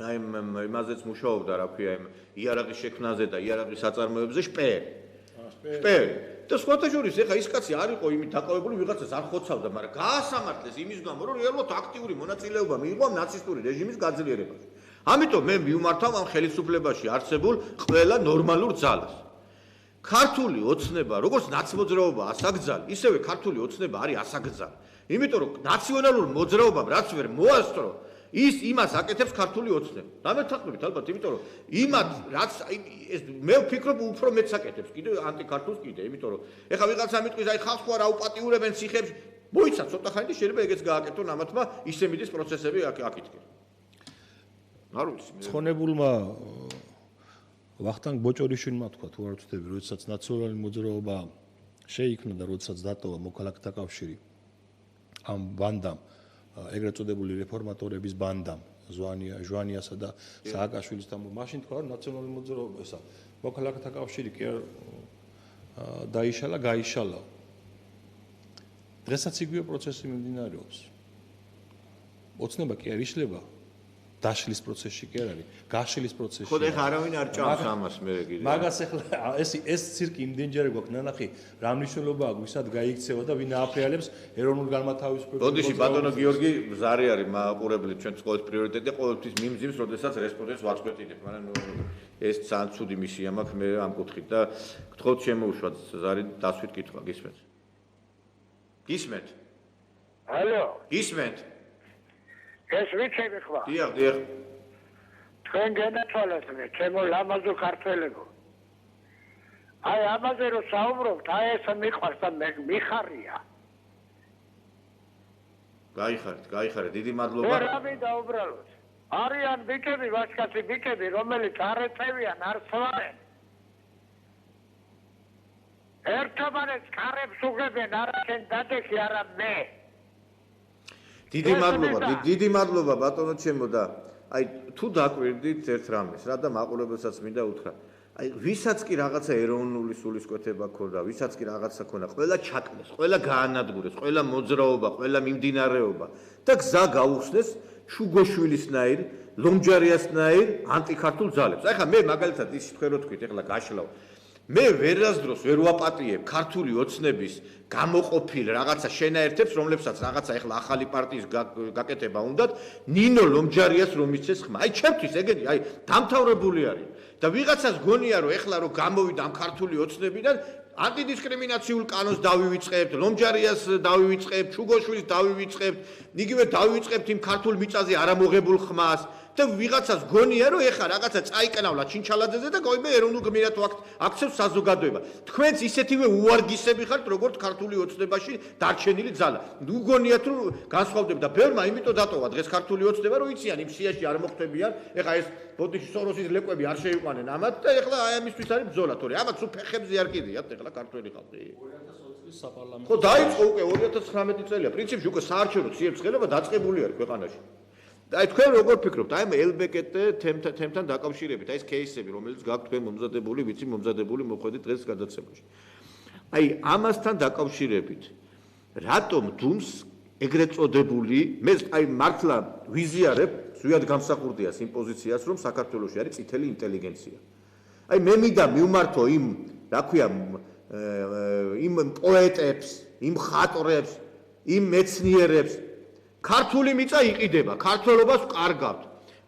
აი იმაზეც მუშაობდა, რა ქვია, იარაღის შექმნაზე და იარაღის საწარმოებზე შპეერი. და სხვათა შორის ეხა ის კაცი არ იყო იმით დაკავებული ვიღაცას არ ხოცავდა, მაგრამ გაასამართლეს იმის გამო, რომ რეალურად აქტიური მონაწილეობა მიიღო ნაცისტური რეჟიმის გაძლიერებაში. ამიტომ მე მივმართავ ამ ხელისუფლებაში არსებულ ყველა ნორმალურ ძალას. ქართული ოცნება, როგორც ნაცმოძრაობა ასაკძალი, ისევე ქართული ოცნება არის ასაკძალი. იმიტომ რომ ნაციონალურ მოძრაობამ რაც ვერ მოასწრო, ის იმას აკეთებს ქართული ოცნება. დამეთანხმებით ალბათ, იმიტომ რომ იმათ რაც ეს მე ვფიქრობ უფრო მეც აკეთებს კიდე ანტიქართულს კიდე, იმიტომ რომ ეხლა ვიღაცა მიტყვის აი ხალხს არ აუპატიურებენ ციხეებში, მოიცა ცოტა ხანი და შეიძლება ეგეც გააკეთონ ამათმა ისე მიდის პროცესები აკითხენ. არ ვიცი მე. ცხონებულმა ვახტანგ ბოჭორიშვილმა თქვა, თუ არ ვცდები, როდესაც ნაციონალური მოძრაობა შეიქმნა და როდესაც დატოვა მოქალაქეთა კავშირი ამ ბანდამ ეგრეთ წოდებული რეფორმატორების ბანდამ ჟვანიასა და სააკაშვილისთან მაშინ თქვა რომ ნაციონალური მოძრაობა ესა მოქალაქეთა კავშირი კი არ დაიშალა, გაიშალა. დღესაც იგივე პროცესი მიმდინარეობს. ოცნება კი არ იშლება, დაშლის პროცესში კი არ არის, გაშლის პროცესში. ხო და ეხლა არავინ არ ჭამს ამას მე კიდე. მაგას ეხლა ეს ცირკი იმდენჯერე გვაქვს ნანახი, რა მნიშვნელობა აქვს ვისად გაიქცევა და ვინ ააფრიალებს ეროვნულ განმათავისუფლებას. ბოდიში ბატონო გიორგი ზარი არის მაყურებელი ჩვენ ყოველთვის პრიორიტეტი ყოველთვის მიმძიმს, როდესაც რესპონდენტს ვაწყვეტინებ, მაგრამ ეს ძალიან ცუდი მისია მაქვს მე ამ კუთხით და გთხოვთ შემოუშვა ზარი დასვით კითხვა გისმენთ. გისმენთ? ალო, გისმენთ? ეს ვიცები ხვა. დიახ. თქვენ გენათვალეთ მე, ჩემო ლამაზო ქართველებო. აი ამაზე რომ საუბრობთ, აი ეს მიყვარს და მე მიხარია. გაიხარეთ, დიდი მადლობა. მე რა მინდა უბრალოდ. არიან ბიჭები, ვაჟკაცი ბიჭები, რომელიც არ ეწევიან, არ სვამენ. ერთმანეთს კარებს უღებენ, არა შენ დადექი, არა მე. დიდი მადლობა ბატონო ჩემო და აი თუ დაკვირდით ერთ რამეს რა და მაყურებელსაც მინდა უთხრა. აი ვისაც კი რაღაცა ეროვნული სულისკვეთება ქონდა, ვისაც კი რაღაცა ქონდა, ყველა ჩაკდეს, ყველა გაანადგურეს, ყველა მოძრაობა, ყველა მიმდინარეობა და გზა გაუხსნეს შუგოშვილისნაირ, ლომჯარიასნაირ ანტიქართულ ძალებს. აი ხა მე მაგალითად ის თქვენ თქვით, ეხლა გაშლავ. მე ვერასდროს ვერ ვაპატიებ ქართული ოცნების გამოყოფილ რაღაცა შენაერთებს, რომლებსაც რაღაცა ეხლა ახალი პარტიის გაკეთება უნდათ, ნინო ლომჯარიას რომ იცეს ხმა. აი ჩემთვის ეგენი, აი დამთავრებული არის. და ვიღაცას გონია რომ ეხლა რომ გამოვიდა ამ ქართული ოცნებიდან ანტიდისკრიმინაციულ კანონს დავივიწყებთ, ლომჯარიას დავივიწყებთ, შუგოშვილის დავივიწყებთ, იგივე დავივიწყებთ იმ ქართულ მიწაზე არამოღებულ ხმას და ვიღაცას გონია რომ ეხლა რაღაცა წაიკნავლა ჩინჩალაძეზე და გოიბე ეროვნულ გმირად აქცევს საზოგადოება. თქვენც ისეთივე უარგისები ხართ როგორც ქართული ოცნებაში დარჩენილი ძალა. ნუ გონიათ რომ განსხვავდება და ბევრმა იმიტომ დატოვა დღეს ქართული ოცნება რომ იციან იმ სიაში არ მოხდებიან. ეხლა ეს ბოდიში სოროსის ლეკვები არ შეიყვანენ ამათ და ეხლა აი ამისთვის არის ბრძოლა, თორე ამათ სულ ფეხებზე არ კიდიათ ეხლა ქართველი ხალხი. 2020 წლის საპარლამენტო. ხო დაიწყო უკვე 2019 წელია. პრინციპში უკვე საარჩევნო ციებ-ცხელება დაწყებული არის ქვეყანაში. აი თქვენ როგორ ფიქრობთ აი LBKT თემთან დაკავშირებით აი ეს кейსები რომელიც გაქვთ თქვენ მომზადებული ვიცი მომზადებული მოხვედით დღეს გადაცემაში აი ამასთან დაკავშირებით რატომ დუმს ეგრეთ წოდებული მე აი მართლა ვიზიარებ ზვიად გამსახურდიას იმ პოზიციას რომ საქართველოში არის წითელი ინტელიგენცია აი მე მინდა მივმართო იმ რა ქვია იმ პოეტებს იმ ხატრებს იმ მეცნიერებს ქართული მიწა იყიდება, ქართველობას ვკარგავთ.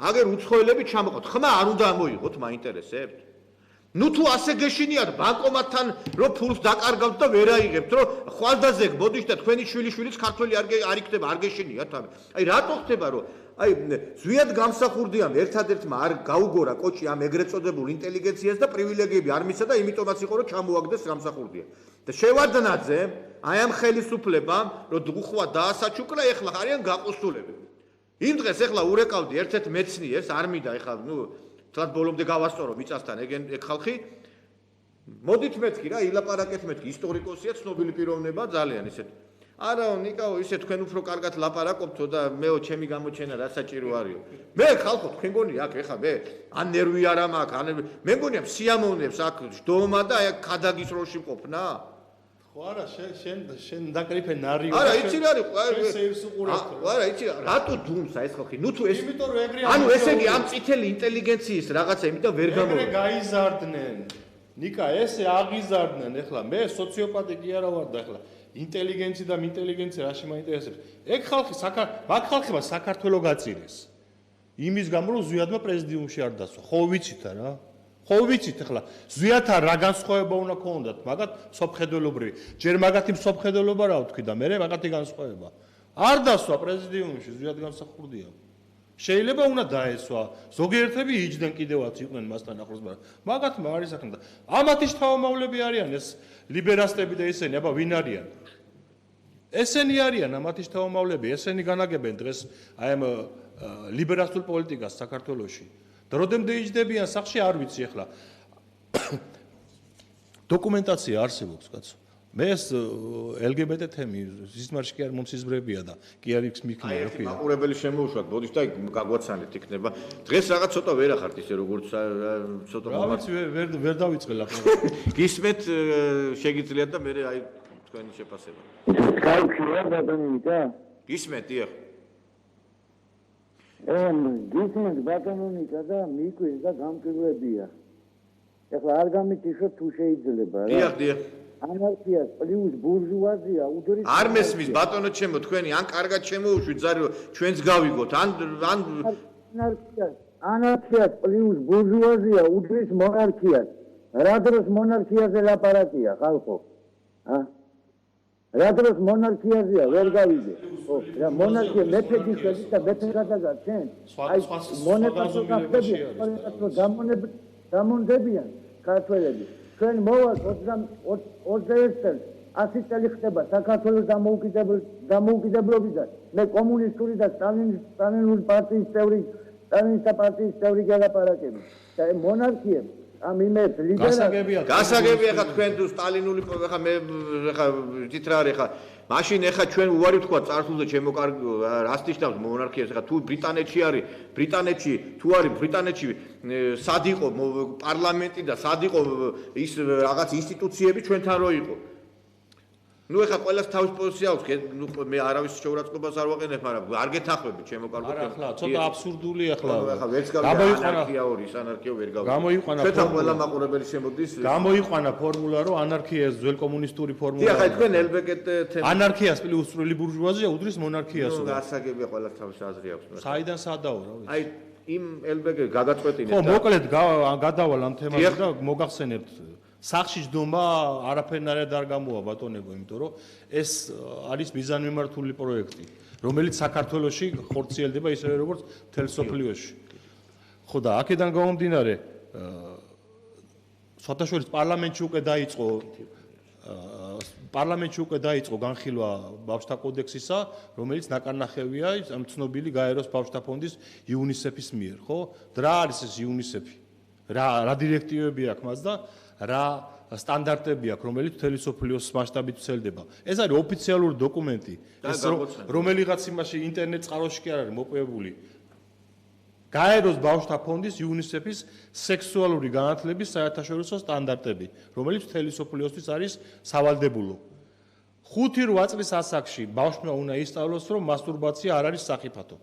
აგერ უცხოელები ჩამოყავთ. ხმა არ უნდა მოიღოთ, მაინტერესებთ. ნუ თუ ასე გეშინიათ ბანკომატთან, რომ ფულს დაკარგავთ და ვერ აიღებთ, რომ ხვალდაზე გბოდიშ და თქვენი შვილიშვილიც ქართველი არ იქნება, არ გეშინიათ ამე. აი რატო ხდება, რომ აი ზვიად გამსახურდიამ ერთადერთმა არ გაუგორა კოჭი ამ ეგრეთ წოდებულ ინტელიგენციას და პრივილეგიები არ მისცა და იმიტომაც იყო, რომ ჩამოაგდეს გამსახურდია. და შევადნაძე აი ამ ხელისუფლებამ რომ დუხვა დაასაჩუქრა ეხლა არიან გაყოსულები. იმ დღეს ეხლა ურეკავდი ერთ-ერთ მეცნიერს არ მინდა ეხლა ნუ თლად ბოლომდე გავასწორო მიწასთან ეგ ხალხი მოდით მეთქი რა ილაპარაკეთ მეთქი ისტორიკოსია ცნობილი პიროვნება ძალიან ისეთ არა ნიკაო ისე თქვენ უფრო კარგად ლაპარაკობთო და მეო ჩემი გამოჩენა რა საჭირო არისო მე ხალხო თქვენ გონი აქ ეხა მე ან ნერვი არ მაქვს ან მე მგონია სიამოვნებს აქ ჯდომა და აი ქადაგის როლში მყოფნა ხო არა შენ დაკრიფე ნარიო არა იცი რა არის სეირს უყურებ არა იცი რატო დუმსა ეს ხალხი ნუ თუ ეს იმიტომ რომ ეგრე ანუ ესე იგი ამ წითელი ინტელიგენციის რაღაცა იმიტომ ვერ გამოვა ეგრე გაიზარდნენ ნიკა ესე აღიზარდნენ ეხლა მე სოციოპატი კი არა ვარ და ეხლა ინტელიგენცი და ინტელიგენცია რაში მაინტერესებს ეგ ხალხი მაგ ხალხმა საქართველოს გაწირეს იმის გამო რომ ზვიადმა პრეზიდიუმში არ დასვა ხო ვიცით რა ხო ვიცით ახლა ზვიათთან რა განსხვავება უნდა ქონდათ მაგათ სოფხედელობრივი ჯერ მაგათი სოფხედელობა რა ვთქვი და მე მაგათი განსხვავება არ დასვა პრეზიდიუმში ზვიად გამსახურდია შეიძლება უნდა დაესვა ზოგიერთები იჯდნენ კიდევაც იყვნენ მასთან ახლოს მაგათმა არის საქმე და ამათი შთამომავლები არიან ეს ლიბერასტები და ესენი აბა ვინ არიან ესენი არიან ამათი შთამომავლები ესენი განაგებენ დღეს აი ამ ლიბერასტულ პოლიტიკას საქართველოში და როდემდე იჯდებიან სახში არ ვიცი ახლა დოკუმენტაცია არსებობს კაცო მე ეს LGBT თემი სისმარში კი არ მომსიზმრებია და კი არ იქს მიქნა რა ქვია მაყურებელი შემოუშვათ ბოდიშ და გაგვაცანეთ იქნება დღეს რაღაც ცოტა ვერ ახართ ისე როგორც ცოტა რა ვიცი ვერ დავიწყე ლაპარაკი გისმეთ შეგიძლიათ და მე აი თქვენი შეფასება გაიქცია ბატონიკა გისმეთ დიახ გისმენთ ბატონიკა და მიკვირს და გამკირვებია ეხლა არ გამიწიშო თუ შეიძლება რა დიახ ანარქია პლუს ბურჟუაზია უდრის არ მესმის ბატონო ჩემო თქვენი ან კარგად შემოუშვით ზარი ჩვენც გავიგოთ ან ანარქია პლუს ბურჟუაზია უდრის მონარქიას რა დროს მონარქიაზე ლაპარაკია ხალხო რა დროს მონარქიაზეა ვერ გავიგე ხო რა მონარქია მეფე გიშელი და მეფე გადაგა ჩვენ აი მონეტასო გახდებიან გამონდებიან ქართველები ჩვენ მოვალ 21 წელს 100 წელი ხდება საქართველოს დამოუკიდებლობიდან მე კომუნისტური და სტალინური პარტიის წევრი სტალინისტთა პარტიის წევრი გელაპარაკები. და მონარქიებს ამ იმებს ლიდერებს გასაგებია ხა თქვენ თუ სტალინური ხა მე ხა ძით რა არის ხა მაშინ ეხა ჩვენ უარი ვთქვა წარსულზე ჩემო კარგო რას ნიშნავს მონარქიას ხა თუ ბრიტანეთში არის ბრიტანეთში თუ არის ბრიტანეთში სად იყო პარლამენტი და სად იყო ის რაღაც ინსტიტუციები ჩვენთან რო იყო ნუ ეხა ყველას თავის პოზიცია აქვს ნუ მე არავის შეურაცხყოფას არ ვაყენებ მაგრამ არ გეთახმები ჩემო კარგო არა ახლა ცოტა აბსურდული ახლა ეხა ვერც გამოიყვანა ორი ანარქია ვერ გავიგე გამოიყვანა ჩვენთან ყველა მაყურებელი შემოდის გამოიყვანა ფორმულა რომ ანარქიას ძველ კომუნისტური ფორმულა ხა თქვენ ელბეგეტ ანარქიას პლუს წვრილი ბურჟუაზია უდრის მონარქიას ნუ გასაგებია ყველას თავის აზრი აქვს საიდან სადაო რა ვიცი აი იმ ელბეგეტ გადაწყვეტინეთ ხო მოკლედ გადავალ ამ თემაზე და მოგახსენებთ სახში ჯდომა არაფერნაირად არ გამოვა ბატონებო, იმიტომ რომ ეს არის მიზანმიმართული პროექტი, რომელიც საქართველოში ხორციელდება ისევე როგორც მთელ სოფლიოში. ხო და აქედან გამომდინარე, სვათაშორის პარლამენტში უკვე დაიწყო განხილვა ბავშვთა კოდექსისა, რომელიც ნაკარნახევია ამ ცნობილი გაეროს ბავშვთა ფონდის იუნისეფის მიერ, ხო? რა არის ეს იუნისეფი? რა დირექტივები აქვს მას და რა სტანდარტები აქვს, რომელიც მთელი სოფლიოს მასშტაბით ვრცელდება. ეს არის ოფიციალური დოკუმენტი, ეს რომელიღაც იმაში ინტერნეტ წყაროში კი არ არის მოპოვებული. გაეროს ბავშვთა ფონდის იუნისეფის სექსუალური განათლების საერთაშორისო სტანდარტები, რომელიც მთელი სოფლიოსთვის არის სავალდებულო. 5-8 წლის ასაკში ბავშვმა უნდა ისწავლოს, რომ მასტურბაცია არ არის სახიფათო.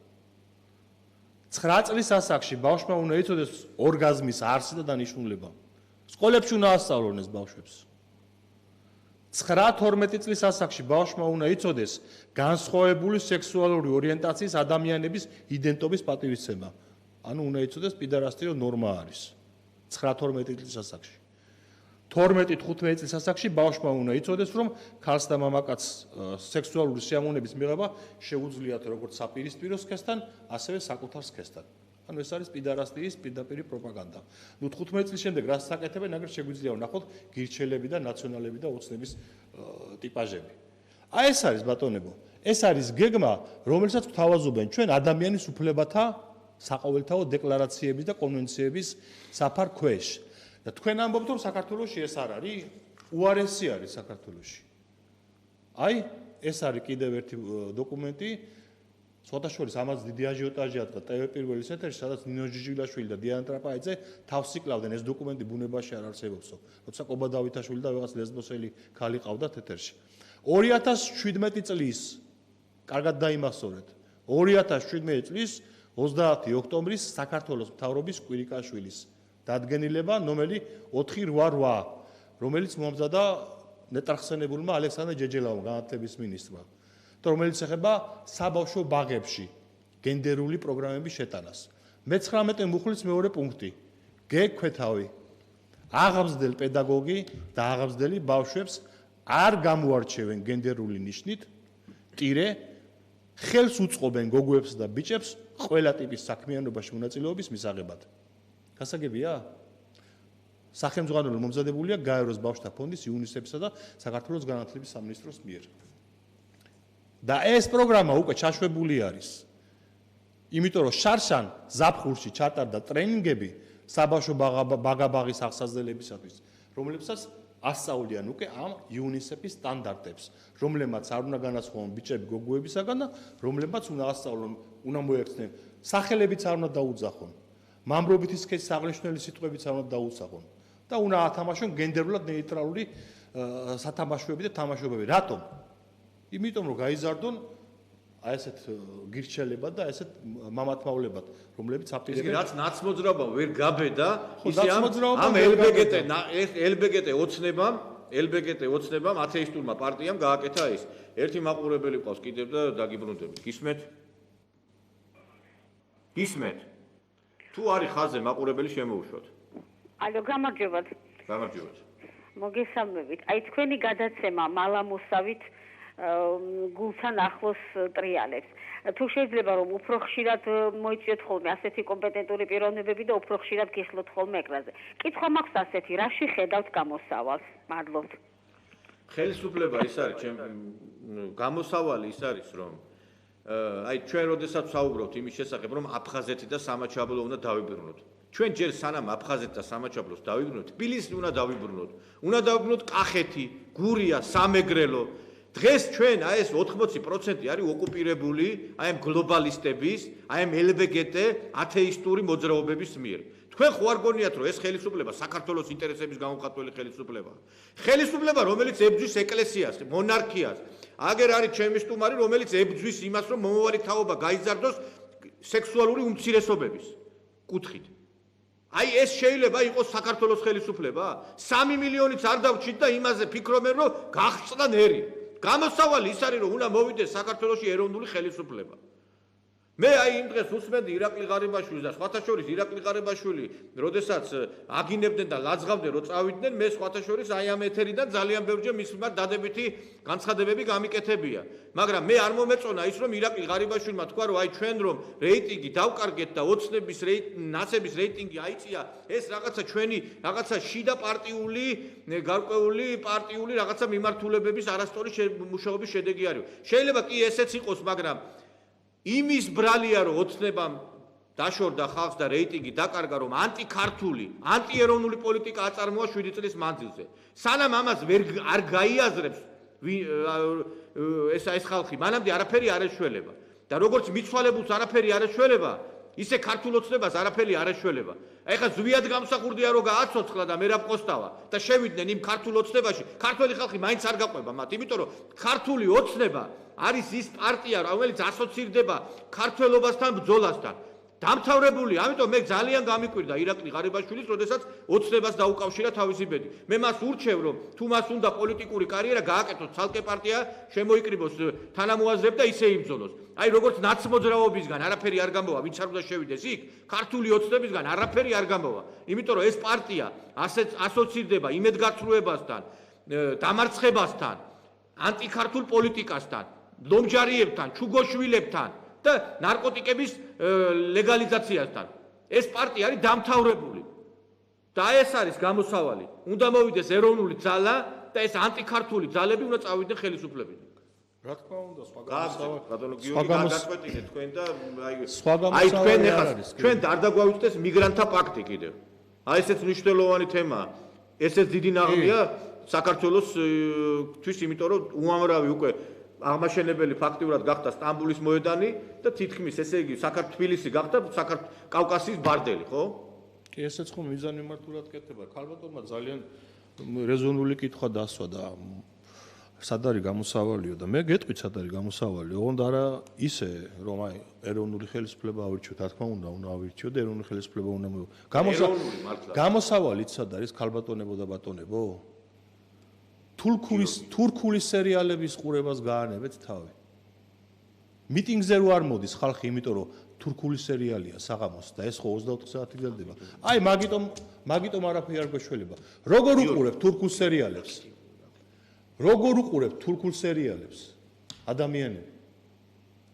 9 წლის ასაკში ბავშვმა უნდა იცოდეს ორგაზმის არსი და დანიშნულება. სკოლებში უნდა ასწავლონ ეს ბავშვებს. 9-12 წლის ასაკში ბავშვმა უნდა იცოდეს განსხვავებული სექსუალური ორიენტაციის ადამიანების იდენტობის პატივისცემა. ანუ უნდა იცოდეს პიდარასტიო ნორმა არის. 9-12 წლის ასაკში. 12-15 წლის ასაკში ბავშვმა უნდა იცოდეს, რომ ქალს და მამაკაცს სექსუალური სიამოვნების მიღება შეუძლიათ როგორც საპირისპირო სქესთან, ასევე საკუთარ სქესთან. ანუ ეს არის პიდარასტიის პირდაპირი პროპაგანდა. ნუ 15 წლის შემდეგ რას საკეთებენ, აგერ შეგვიძლია ვნახოთ გირჩელები და ნაციონალები და ოცნების ტიპაჟები. აი ეს არის ბატონებო. ეს არის გეგმა, რომელსაც გვთავაზობენ ჩვენ ადამიანის უფლებათა საყოველთაო დეკლარაციების და კონვენციების საფარ ქვეშ. და თქვენ ამბობთ, რომ საქართველოში ეს არ არის, უარესი არის საქართველოში. აი, ეს არის კიდევ ერთი დოკუმენტი, სვათაშორის ამას დიდი აჟიოტაჟი ატყდა ტv პირველის ეთერში, სადაც ნინო ჯიჯილაშვილი და დიანა ტრაპაიძე თავს იკლავდნენ, ეს დოკუმენტი ბუნებაში არ არსებობსო. როცა ყობა დავითაშვილი და რაღაც ლესბოსელი ქალი ყავდათ ეთერში. 2017 წლის, კარგად დაიმახსოვრეთ, 2017 წლის 30 ოქტომბრის საქართველოს მთავრობის კვირიკაშვილის დადგენილება ნომერი 488, რომელიც მომზადა ნეტარხსენებულმა ალექსანდრე ჯეჯელავმა, განათლების მინისტრმა, რომელიც ეხება საბავშვო ბაღებში გენდერული პროგრამების შეტანას. მე-19 მუხლის მეორე პუნქტი. გექვეთავი. აღამზრდელ პედაგოგი და აღამზრდელი ბავშვებს არ გამოარჩევენ გენდერული ნიშნით, ტირე, ხელს უწყობენ გოგოებს და ბიჭებს ყველა ტიპის საქმიანობაში მონაწილეობის მისაღებად. გასაგებია? სახელმძღვანელო მომზადებულია გაეროს ბავშვთა ფონდის იუნისეფისა და საქართველოს განათლების სამინისტროს მიერ. და ეს პროგრამა უკვე ჩაშვებული არის. იმიტომ რომ შარშან ზაფხულში ჩატარდა ტრენინგები საბავშვო ბაღაბაღის აღსაზრდელებისათვის, რომლებსაც ასწავლიან უკვე ამ იუნისეფის სტანდარტებს, რომლებმაც არ უნდა განასხვავონ ბიჭები გოგოებისაგან და რომლებმაც უნდა ასწავლონ, უნდა მოეხსნენ, სახელებიც არ უნდა დაუძახონ, მამრობითი სქესის აღნიშნული სიტყვებიც არ უნდა დაუსახონ და უნდა ათამაშონ გენდერულად ნეიტრალური სათამაშოები და თამაშობები. რატომ? იმიტომ რომ გაიზარდონ აი ესეთ გირჩელებად და ესეთ მამათმავლებად, რომლებიც აპირებენ. რაც ნაცმოძრაობა ვერ გაბედა, ისე ამ ელბეგეტ ოცნებამ ათეისტურმა პარტიამ გააკეთა ის. ერთი მაყურებელი ყავს კიდევ და დაგიბრუნდებით. გისმეთ? გისმეთ? თუ არის ხაზზე მაყურებელი შემოუშვათ. ალო, გამარჯობათ. გამარჯობათ. მოგესალმებით. აი თქვენი გადაცემა მალამოსავით გულთან ახლოს ტრიალებს. თუ შეიძლება რომ უფრო ხშირად მოიწვიოთ ხოლმე ასეთი კომპეტენტური პიროვნებები და უფრო ხშირად გიხლოთ ხოლმე ეკრანზე. კითხვა მაქვს ასეთი, რაში ხედავთ გამოსავალს? მადლობთ. ხელისუფლება ის არის, გამოსავალი ის არის, რომ აი ჩვენ როდესაც ვსაუბრობთ იმის შესახებ, რომ აფხაზეთი და სამაჩაბლო უნდა დავიბრუნოთ. ჩვენ ჯერ სანამ აფხაზეთი და სამაჩაბლოს დავიბრუნოთ, თბილისი უნდა დავიბრუნოთ. უნდა დავიბრუნოთ კახეთი, გურია, სამეგრელო. დღეს ჩვენ აი ეს 80% არის ოკუპირებული აი ამ გლობალისტების, აი ამ LGBT ათეისტური მოძრაობების მიერ. თქვენ ხო არ გონიათ რომ ეს ხელისუფლება საქართველოს ინტერესების გამომხატველი ხელისუფლებაა. ხელისუფლება, რომელიც ებძვის ეკლესიას, მონარქიას. აგერ არის ჩემი სტუმარი, რომელიც ებძვის იმას, რომ მომავალი თაობა გაიზარდოს სექსუალური უმცირესობების კუთხით. აი ეს შეიძლება იყოს საქართველოს ხელისუფლება? 3 მილიონიც არ დავჭით და იმაზე ფიქრობენ, რომ გახსნა ნერი. გამოსავალი ის არის, რომ უნდა მოვიდეს საქართველოში ეროვნული ხელისუფლება. მე აი იმ დღეს უსმენდი ირაკლი ღარიბაშვილს და სხვათა შორის ირაკლი ღარიბაშვილი, როდესაც აგინებდნენ და ლაძღავდნენ, რომ წავიდნენ, მე სხვათა შორის აი ამ ეთერიდან ძალიან ბევრჯერ მის მიმართ დადებითი განცხადებები გამიკეთებია. მაგრამ მე არ მომეწონა ის, რომ ირაკლი ღარიბაშვილმა თქვა, რომ აი ჩვენ რომ რეიტინგი დავკარგეთ და ოცნების ნაცების რეიტინგი აიწია, ეს რაღაცა ჩვენი რაღაცა შიდა პარტიული, გარკვეული პარტიული რაღაცა მიმართულებების არასწორი მუშაობის შედეგი არის. შეიძლება კი ესეც იყოს, მაგრამ იმის ბრალია რომ ოცნებამ დაშორდა ხალხს და რეიტინგი დაკარგა რომ ანტიქართული, ანტიეროვნული პოლიტიკა აწარმოა 7 წლის მანძილზე. სანამ ამას არ გაიაზრებს ეს ხალხი, მანამდე არაფერი არ ეშველება. და როგორც მიცვალებულს არაფერი არ ეშველება, ისე ქართულ ოცნებას არაფერი არ ეშველება. ეხლა ზვიად გამსახურდია რომ გააცოცხლა და მერაბ ყოსტავა და შევიდნენ იმ ქართულ ოცნებაში, ქართველი ხალხი მაინც არ გაყვება მათ, იმიტომ რომ ქართული ოცნება არის ის პარტია, რომელიც ასოცირდება ქართველობასთან, ბრძოლასთან. დამთავრებული, ამიტომ მე ძალიან გამიკვირდა ირაკლი ღარიბაშვილის, როდესაც ოცნებას დაუკავშირა თავისი ბედი. მე მას ურჩევ, რომ თუ მას უნდა პოლიტიკური კარიერა გააკეთოს, ცალკე პარტია შემოიკრიბოს თანამოაზრებ და ისე იბრძოლოს. აი როგორც ნაცმოძრაობისგან არაფერი არ გამოვა, ვინც არ უნდა შევიდეს იქ, ქართული ოცნებისგან არაფერი არ გამოვა. იმიტომ რომ ეს პარტია ასოცირდება იმედგაცრუებასთან, დამარცხებასთან, ანტიქართულ პოლიტიკასთან, ლომჯარიებთან, ჩუგოშვილებთან და ნარკოტიკების ლეგალიზაციასთან. ეს პარტია არის დამთავრებული. და ეს არის გამოსავალი. უნდა მოვიდეს ეროვნული ძალა და ეს ანტიქართული ძალები უნდა წავიდნენ ხელისუფლებიდან. რა თქმა უნდა, სხვა გაგაწყვეტინეთ თქვენ და აი თქვენ ეხლა ჩვენ არ დაგვავიწყდეს მიგრანტთა პაქტი კიდევ. აი ესეც მნიშვნელოვანი თემაა. ესეც დიდი ნაღმია საქართველოსთვის, იმიტომ რომ უამრავი უკვე აღმაშენებელი ფაქტიურად გახდა სტამბოლის მოედანი და თითქმის ესე იგი საქართველოსი გახდა კავკასიის ბარდელი, ხო? კი, ესეც ხომ მიზანმიმართულად კეთება. ქალბატონმა ძალიან რეზონული კითხვა დასვა და სად არის გამოსავალიო და მე გეტყვით სად არის გამოსავალი. ოღონდ არა ისე, რომ აი ეროვნული ხელისუფლება ავირჩიოთ, რა თქმა უნდა, უნდა ავირჩიოთ და ეროვნული ხელისუფლება უნდა გამოსავალი სად არის ქალბატონებო და ბატონებო? თურქული სერიალების ყურებას გაანებეთ თავი. მიტინგზე რო არ მოდის ხალხი, იმიტომ რომ თურქული სერიალია საღამოს და ეს ხო 24 საათი გრძელდება. აი მაგიტომ არაფერი არ გვეშველება. როგორ უყურებ თურქულ სერიალებს? როგორ უყურებ თურქულ სერიალებს? ადამიანები.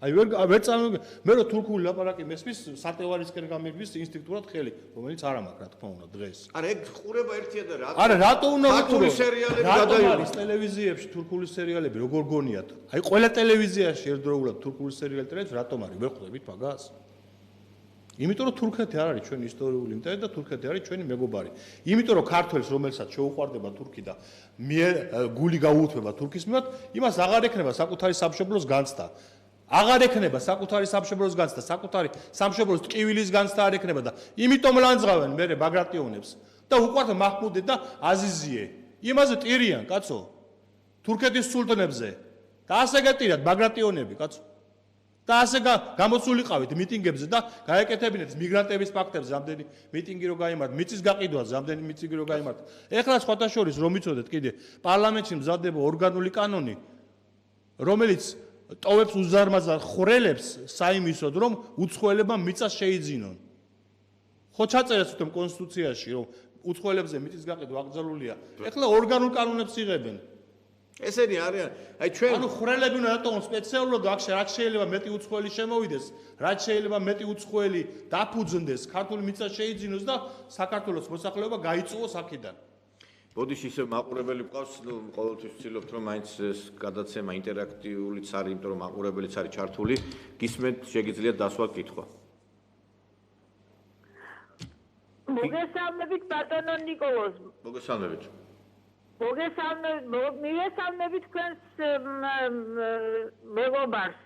აი ვერ წარმოვიდგენ, მე რო თურქული ლაპარაკი მესმის, სატევარისკენ გამიგვის ინსტინქტურად ხელი, რომელიც არ ამაქვს, რა თქმა უნდა, დღეს. არა, ეგ ყურება ერთია და რა. არა, რატო უნდა უყურო? თურქული სერიალები გადაიღო. არის ტელევიზიებში თურქული სერიალები, როგორ გონიათ? აი ყველა ტელევიზიაში ერთდროულად თურქული სერიალი ტრენდს, რატომ არის? ვერ ხვდებით მაგას? იმიტომ რომ თურქეთი არ არის ჩვენი ისტორიული მტერი და თურქეთი არის ჩვენი მეგობარი. იმიტომ რომ ქართველს, რომელსაც შეუყვარდება თურქი და გული გაუუთმება თურქის მიმართ, იმას აღარ ექნება საკუთარი სამშობლოს განცდა. აღარ ექნება საკუთარი სამშობლოს განცდა, საკუთარი სამშობლოს ტკივილის განცდა არ ექნება და იმიტომ ლანძღავენ მე ბაგრატიონებს და უყვართ მაჰმუდე და აზიზიე. იმაზე ტირიან, კაცო. თურქეთის სულთნებზე და ასე გეტირათ ბაგრატიონები, კაცო. და ასე გამოსულიყავით მიტინგებზე და გაეკეთებინეთ მიგრანტების პაქტებზე რამდენი მიტინგი რო გაიმართ, მიწის გაყიდვაზე რამდენი მიტინგი რო გაიმართ. ეხლა სხვათა შორის რომ იცოდეთ კიდე პარლამენტში მზადდება ორგანული კანონი, რომელიც ტოვებს უზარმაზარ ხვრელებს საიმისოდ, რომ უცხოელებმა მიწას შეიძინონ. ხო ჩაწერეს თვითონ კონსტიტუციაში, რომ უცხოელებზე მიწის გაყიდვა აკრძალულია. ეხლა ორგანულ კანონებს იღებენ. ესენი არიან. აი ჩვენ ანუ ხვრელები უნდა დატოვონ სპეციალურად აქ რაც შეიძლება მეტი უცხოელი შემოვიდეს, რაც შეიძლება მეტი უცხოელი დაფუძნდეს, ქართული მიწა შეიძინოს და საქართველოს მოსახლეობა გაიწუოს აქედან. ბოდიში ისე მაყურებელი გვყავს, ყოველთვის ვცდილობთ რომ მაინც ეს გადაცემა ინტერაქტიულიც არის, იმიტომ რომ მაყურებელიც არის ჩართული, გისმენთ შეგიძლიათ დასვა კითხვა. მოგესალმებით ბატონო ნიკოლოზ. მოგესალმებით. მოგესალმებით თქვენს მეგობარს.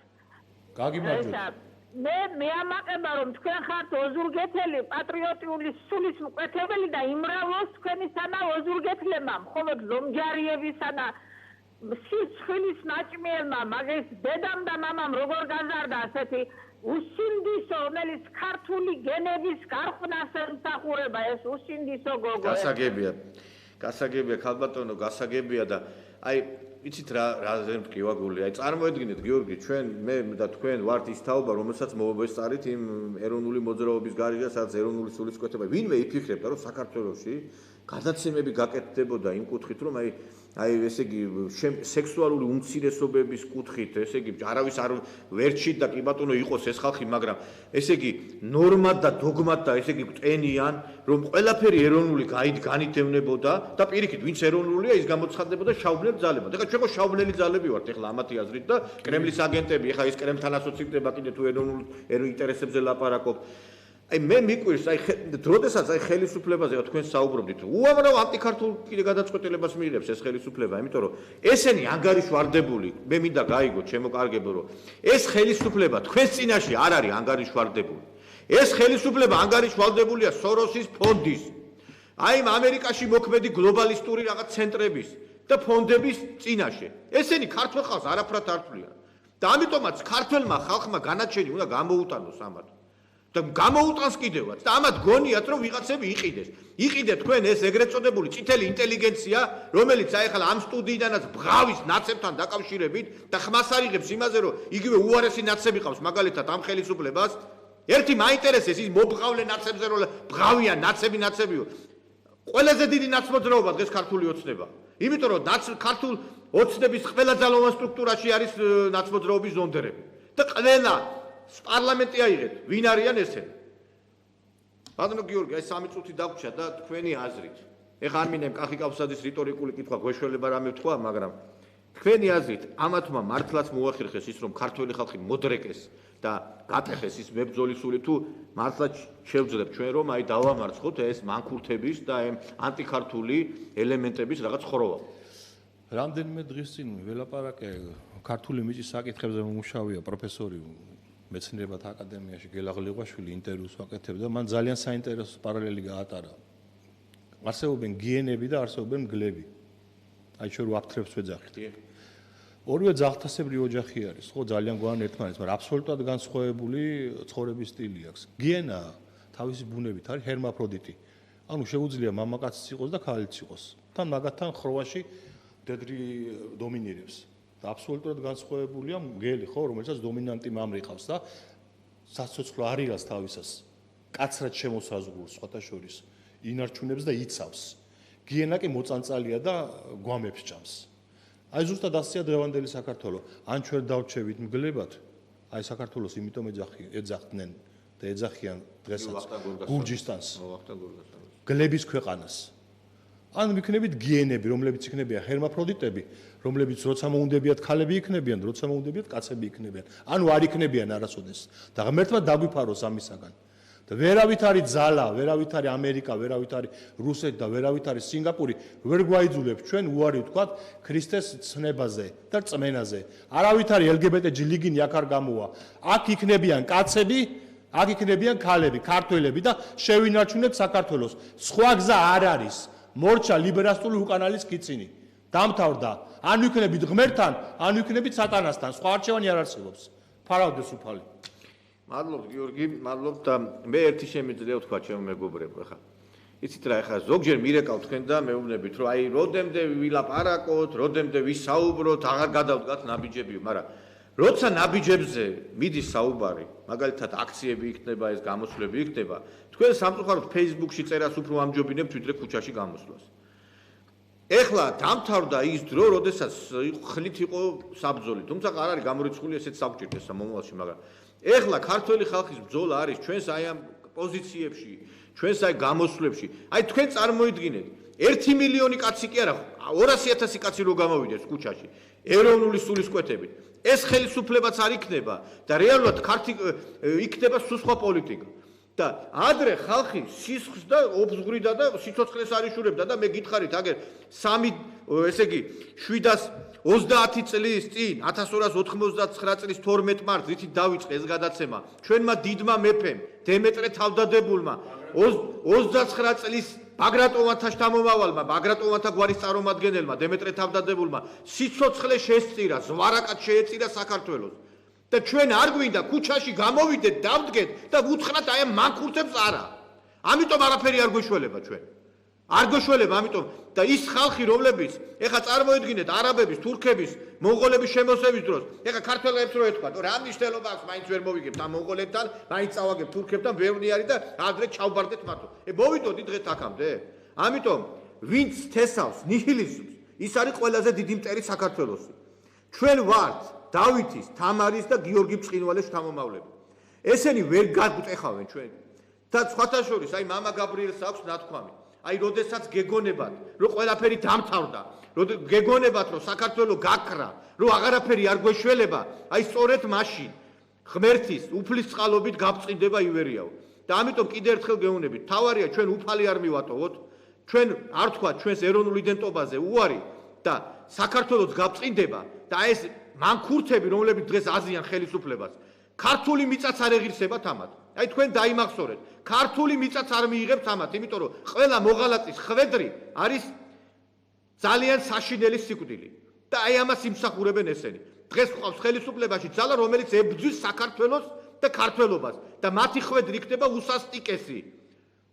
გაგიმარჯვებთ. მე ამაყება რომ თქვენ ხართ ოზურგეთელი, პატრიოტიული სულის მკვეთებელი და იმრავლოს თქვენი სანა ოზურგეთლებმა, მხოლოდ ზომჯარიებისა და სიცხვილის ნაჭმიელმა, მაგის დედამ და მამამ როგორ გაზარდა ასეთი უსინდისო, რომელიც ქართული გენების გარყვნას ემსახურება, ეს უსინდისო გოგო. გასაგებია ქალბატონო, გასაგებია და აი იცით რა ზემტკივა გული. აი წარმოედგინეთ გიორგი, ჩვენ მე და თქვენ ვართ ის თაობა, რომელსაც მოვესწარით იმ ეროვნული მოძრაობის გარიგა, სადაც ეროვნული სულისკვეთება. ვინმე იფიქრებდა, რომ საქართველოში გადაცემები გაკეთდებოდა იმ კუთხით, რომ აი ესე იგი სექსუალური უმცირესობების კუთხით, ესე იგი არავის არ ვერჩით და კი ბატონო იყოს ეს ხალხი, მაგრამ ესე იგი ნორმად და დოგმად და ესე იგი ტენიან, რომ ყველაფერი ეროვნული განითევნებოდა და პირიქით, ვინც ეროვნულია, ის გამოცხადდებოდა შაუბნელ ძალებად. ეხლა ჩვენ შაუბნელი ძალები ვართ, ეხლა ამათი აზრით და კრემლის აგენტები, ეხლა ის კრემლთან ასოცირდება კიდე თუ ეროვნულ ინტერესებზე ლაპარაკობ. აი მე მიყვირს აი დროდესაც აი ხელისუფლებაზე თქვენ საუბრობდით უამრავ ანტიქართულ კიდე გადაწყვეტილებას მიიღებს ეს ხელისუფლება იმიტომ რომ ესენი ანგარიშვალდებული მე მინდა გაიგოთ შემოკარგებო რომ ეს ხელისუფლება თქვენ წინაშე არ არის ანგარიშვალდებული ეს ხელისუფლება ანგარიშვალდებულია სოროსის ფონდის აი ამერიკაში მოქმედი გლობალისტური რაღაც ცენტრების და ფონდების წინაშე ესენი ქართულ ხალხს არაფრად არ თვლიან და ამიტომაც ქართველმა ხალხმა განაჩენი უნდა გამოუტანოს ამათ და გამოუტანს კიდევაც და ამათ გონიათ რომ ვიღაცები იყიდეთ თქვენ ეს ეგრეთ წოდებული წითელი ინტელიგენცია რომელიც აი ახლა ამ სტუდიიდანაც ბღავის ნაცებთან დაკავშირებით და ხმას არიღებს იმაზე რომ იგივე უარესი ნაცები ყავს მაგალითად ამ ხელისუფლებას ერთი მაინტერესებს ის მობღავლე ნაცებზე რომ ბღავიან ნაცებიო ყველაზე დიდი ნაცმოძრაობა დღეს ქართული ოცნება იმიტომ რომ ქართულ ოცნების ყველა ძალოვან სტრუქტურაში არის ნაცმოძრაობის ზონდერები და ყველა პარლამენტი აიღეთ ვინ არიან ესენი ბატონო გიორგი აი 3 წუთი დაგვრჩა და თქვენი აზრით ეხა არ მინემ კახი კავსაძის რიტორიკული კითხვა გვეშველება რამე ვთქვა მაგრამ თქვენი აზრით ამათმა მართლაც მოახერხეს ის რომ ქართველი ხალხი მოდრეკეს და გატეხეს ის მებრძოლისული თუ მართლაც შევძლებთ ჩვენ რომ აი დავამარცხოთ ეს მანქურთების და ანტიქართული ელემენტების რაღაც ხროვა რამდენიმე დღის წინ ველაპარაკე ქართული მიწის საკითხებზე მომუშავია პროფესორი მეცნიერებათა აკადემიაში გელაღლიღვაშვილი ინტერვიუს ვაკეთებდა მან ძალიან საინტერესო პარალელი გაატარა არსებობენ გიენები და არსებობენ მგლები აი ჩვენ ვაფთრებს ვეძახით ორივე ძაღლთასებრი ოჯახი არის ხო ძალიან გვიან ერთმანეთს მაგრამ აბსოლუტურად განსხვავებული ცხოვრების სტილი აქვს გიენა თავისი ბუნებით არის ჰერმაფროდიტი ანუ შეუძლია მამაკაციც იყოს და ქალიც იყოს თან მაგათთან ხროვაში დედრი დომინირებს და აბსოლუტურად განსხვავებულია მგელი ხო რომელსაც დომინანტი მამრი ყავს და საცოცხლო არიღას თავისას კაცრად შემოსაზღვროს სხვათა შორის ინარჩუნებს და იცავს გიენა კი მოწანწალია და გვამებს ჭამს აი ზუსტად ასეა დღევანდელი საქართველო ან ჩვენ დავრჩევით მგლებად აი საქართველოს იმიტომ ეძახდნენ და ეძახიან დღესაც გურჯისტანს გლების ქვეყანას ან ვიქნებით გიენები რომლებიც იქნებიან ჰერმაფროდიტები რომლებიც როცა მოუნდებიათ ქალები იქნებიან როცა მოუნდებიათ კაცები იქნებიან ანუ არ იქნებიან არასოდეს და ღმერთმა დაგვიფაროს ამისაგან და ვერავით არის ძალა ვერავით არის ამერიკა ვერავით არის რუსეთი და ვერავით არის სინგაპური ვერ გვაიძულებს ჩვენ უარი ვთქვათ ქრისტეს ცნებაზე და რწმენაზე არავით არის LGBT ლიგინი აქ არ გამოვა აქ იქნებიან კაცები აქ იქნებიან ქალები ქართველები და შევინარჩუნებთ საქართველოს სხვა გზა არ არის მორჩა ლიბერასტული უკანალის კიცინი დამთავრდა ან ვიქნებით ღმერთთან ან ვიქნებით სატანასთან სხვა არჩევანი არ არსებობს ფარავდეს უფალი მადლობ გიორგი მადლობ და მე ერთი შემიძლია ვთქვა ჩემო მეგობრებო ხა იცით რა ხა ზოგჯერ მირეკავ თქვენ და მეუბნებით რომ აი როდემდე ვილაპარაკოთ როდემდე ვისაუბროთ აღარ გადავდგათ ნაბიჯებიო მაგრამ როცა ნაბიჯებზე მიდის საუბარი მაგალითად აქციები იქნება ეს გამოსვლები იქნება თქვენ სამწუხაროდ Facebook-ში წერას უფრო ამჯობინებთ ვიდრე ქუჩაში გამოსვლას ეხლა დამთავრდა ის დრო როდესაც ხლით იყო საბრძოლი თუმცა არ არის გამორიცხული ესეც საბჭირდეს მომავალში მაგრამ ეხლა ქართველი ხალხის ბრძოლა არის ჩვენს აი ამ პოზიციებში ჩვენს აი გამოსვლებში აი თქვენ წარმოიდგინეთ 1 მილიონი კაცი კი არა, 200,000 კაცი რო გამოვიდეს ქუჩაში, ეროვნული სულისკვეთებით. ეს ხელისუფლებაც არ იქნება და რეალურად იქნება სხვა პოლიტიკა. და ადრე ხალხი სისხლს და ოფსღვრიდა და სიცოცხლეს არ იშურებდა და მე გითხარით აგერ 730 წლის წინ 1299 წლის 12 მარტს რითი დავიწყე ეს გადაცემა ჩვენმა დიდმა მეფემ დემეტრე თავდადებულმა 29 წლის ბაგრატონთა შთამომავალმა ბაგრატონთა გვარის წარმომადგენელმა დემეტრე თავდადებულმა სიცოცხლე შესწირა ზვარაკად შეეწირა საქართველოს და ჩვენ არ გვინდა ქუჩაში გამოვიდეთ, დავდგეთ და ვუთხრათ აი ამ მანქურთებს არა. ამიტომ არაფერი არ გვეშველება ჩვენ. არ გვეშველება, ამიტომ და ის ხალხი, რომლებიც ეხა წარმოედგინეთ არაბების, თურქების, მონღოლების შემოსევის დროს, ეხა ქართველებს რო ეთქვათ, რა მნიშვნელობა აქვს, მაინც ვერ მოვიგებთ ამ მონღოლებთან, მაინც წავაგებთ თურქებთან, ბევრი არის და ადრე ჩავბარდეთ მათო. მოვიდოდი დღეს აქამდე. ამიტომ ვინც თესავს ნიჰილიზმს, ის არის ყველაზე დიდი მტერი საქართველოსი. ჩვენ ვართ დავითის, თამარის და გიორგი ბრწყინვალეს შთამომავლები. ესენი ვერ გაგვტეხავენ ჩვენ. და სხვათა შორის, აი მამა გაბრიელს აქვს ნათქვამი. აი, როდესაც გეგონებათ, რომ ყველაფერი დამთავრდა, გეგონებათ, რომ საქართველო გაქრა, რომ აღარაფერი არ გვეშველება, აი სწორედ მაშინ ღმერთის უფლისწყალობით გავწყინდება ივერიაო. და ამიტომ კიდევ ერთხელ გეუბნებით, თავარია ჩვენ უფალი არ მივატოვოთ, ჩვენ არ თქვათ ჩვენს ეროვნულ იდენტობაზე უარი და საქართველოს გავწყინდება და ეს მანქურთები, რომლებიც დღეს აზიან ხელისუფლებას, ქართული მიწაც არ ეღირსება თამათ. აი თქვენ დაიმახსოვრეთ, ქართული მიწაც არ მიიღებს თამათ, იმიტომ რომ ყველა მოღალატის ხვედრი არის ძალიან საშინელი სიკვდილი. და აი ამას იმსახურებენ ესენი. დღეს ყავს ხელისუფლებაში ძალა, რომელიც ებრძვის საქართველოს და ქართველობას და მათი ხვედრი იქნება უსასტიკესი.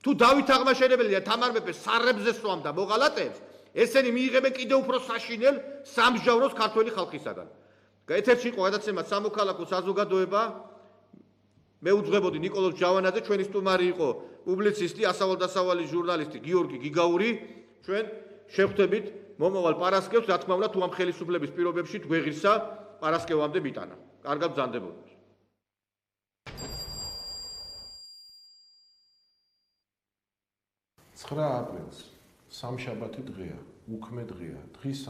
თუ დავით აღმაშენებელი და თამარ მეფე სარებზე სვამდა მოღალატეებს, ესენი მიიღებენ კიდევ უფრო საშინელ სამსჯავროს ქართველი ხალხისაგან. ეთერში იყო გადაცემა სამოქალაქო საზოგადოება. მე უძღვებოდი ნიკოლოზ ჯავანაძე, ჩვენი სტუმარი იყო პუბლიცისტი, ასავალ-დასავალი ჟურნალისტი გიორგი გიგაური. ჩვენ შევხვდებით მომავალ პარასკევს, რა თქმა უნდა, თუ ამ ხელისუფლების პირობებში გვეღირსა პარასკევამდე მიტანა. კარგად ბრძანდებოდით. 9 აპრილს სამშაბათი დღეა, უქმე დღეა. დღის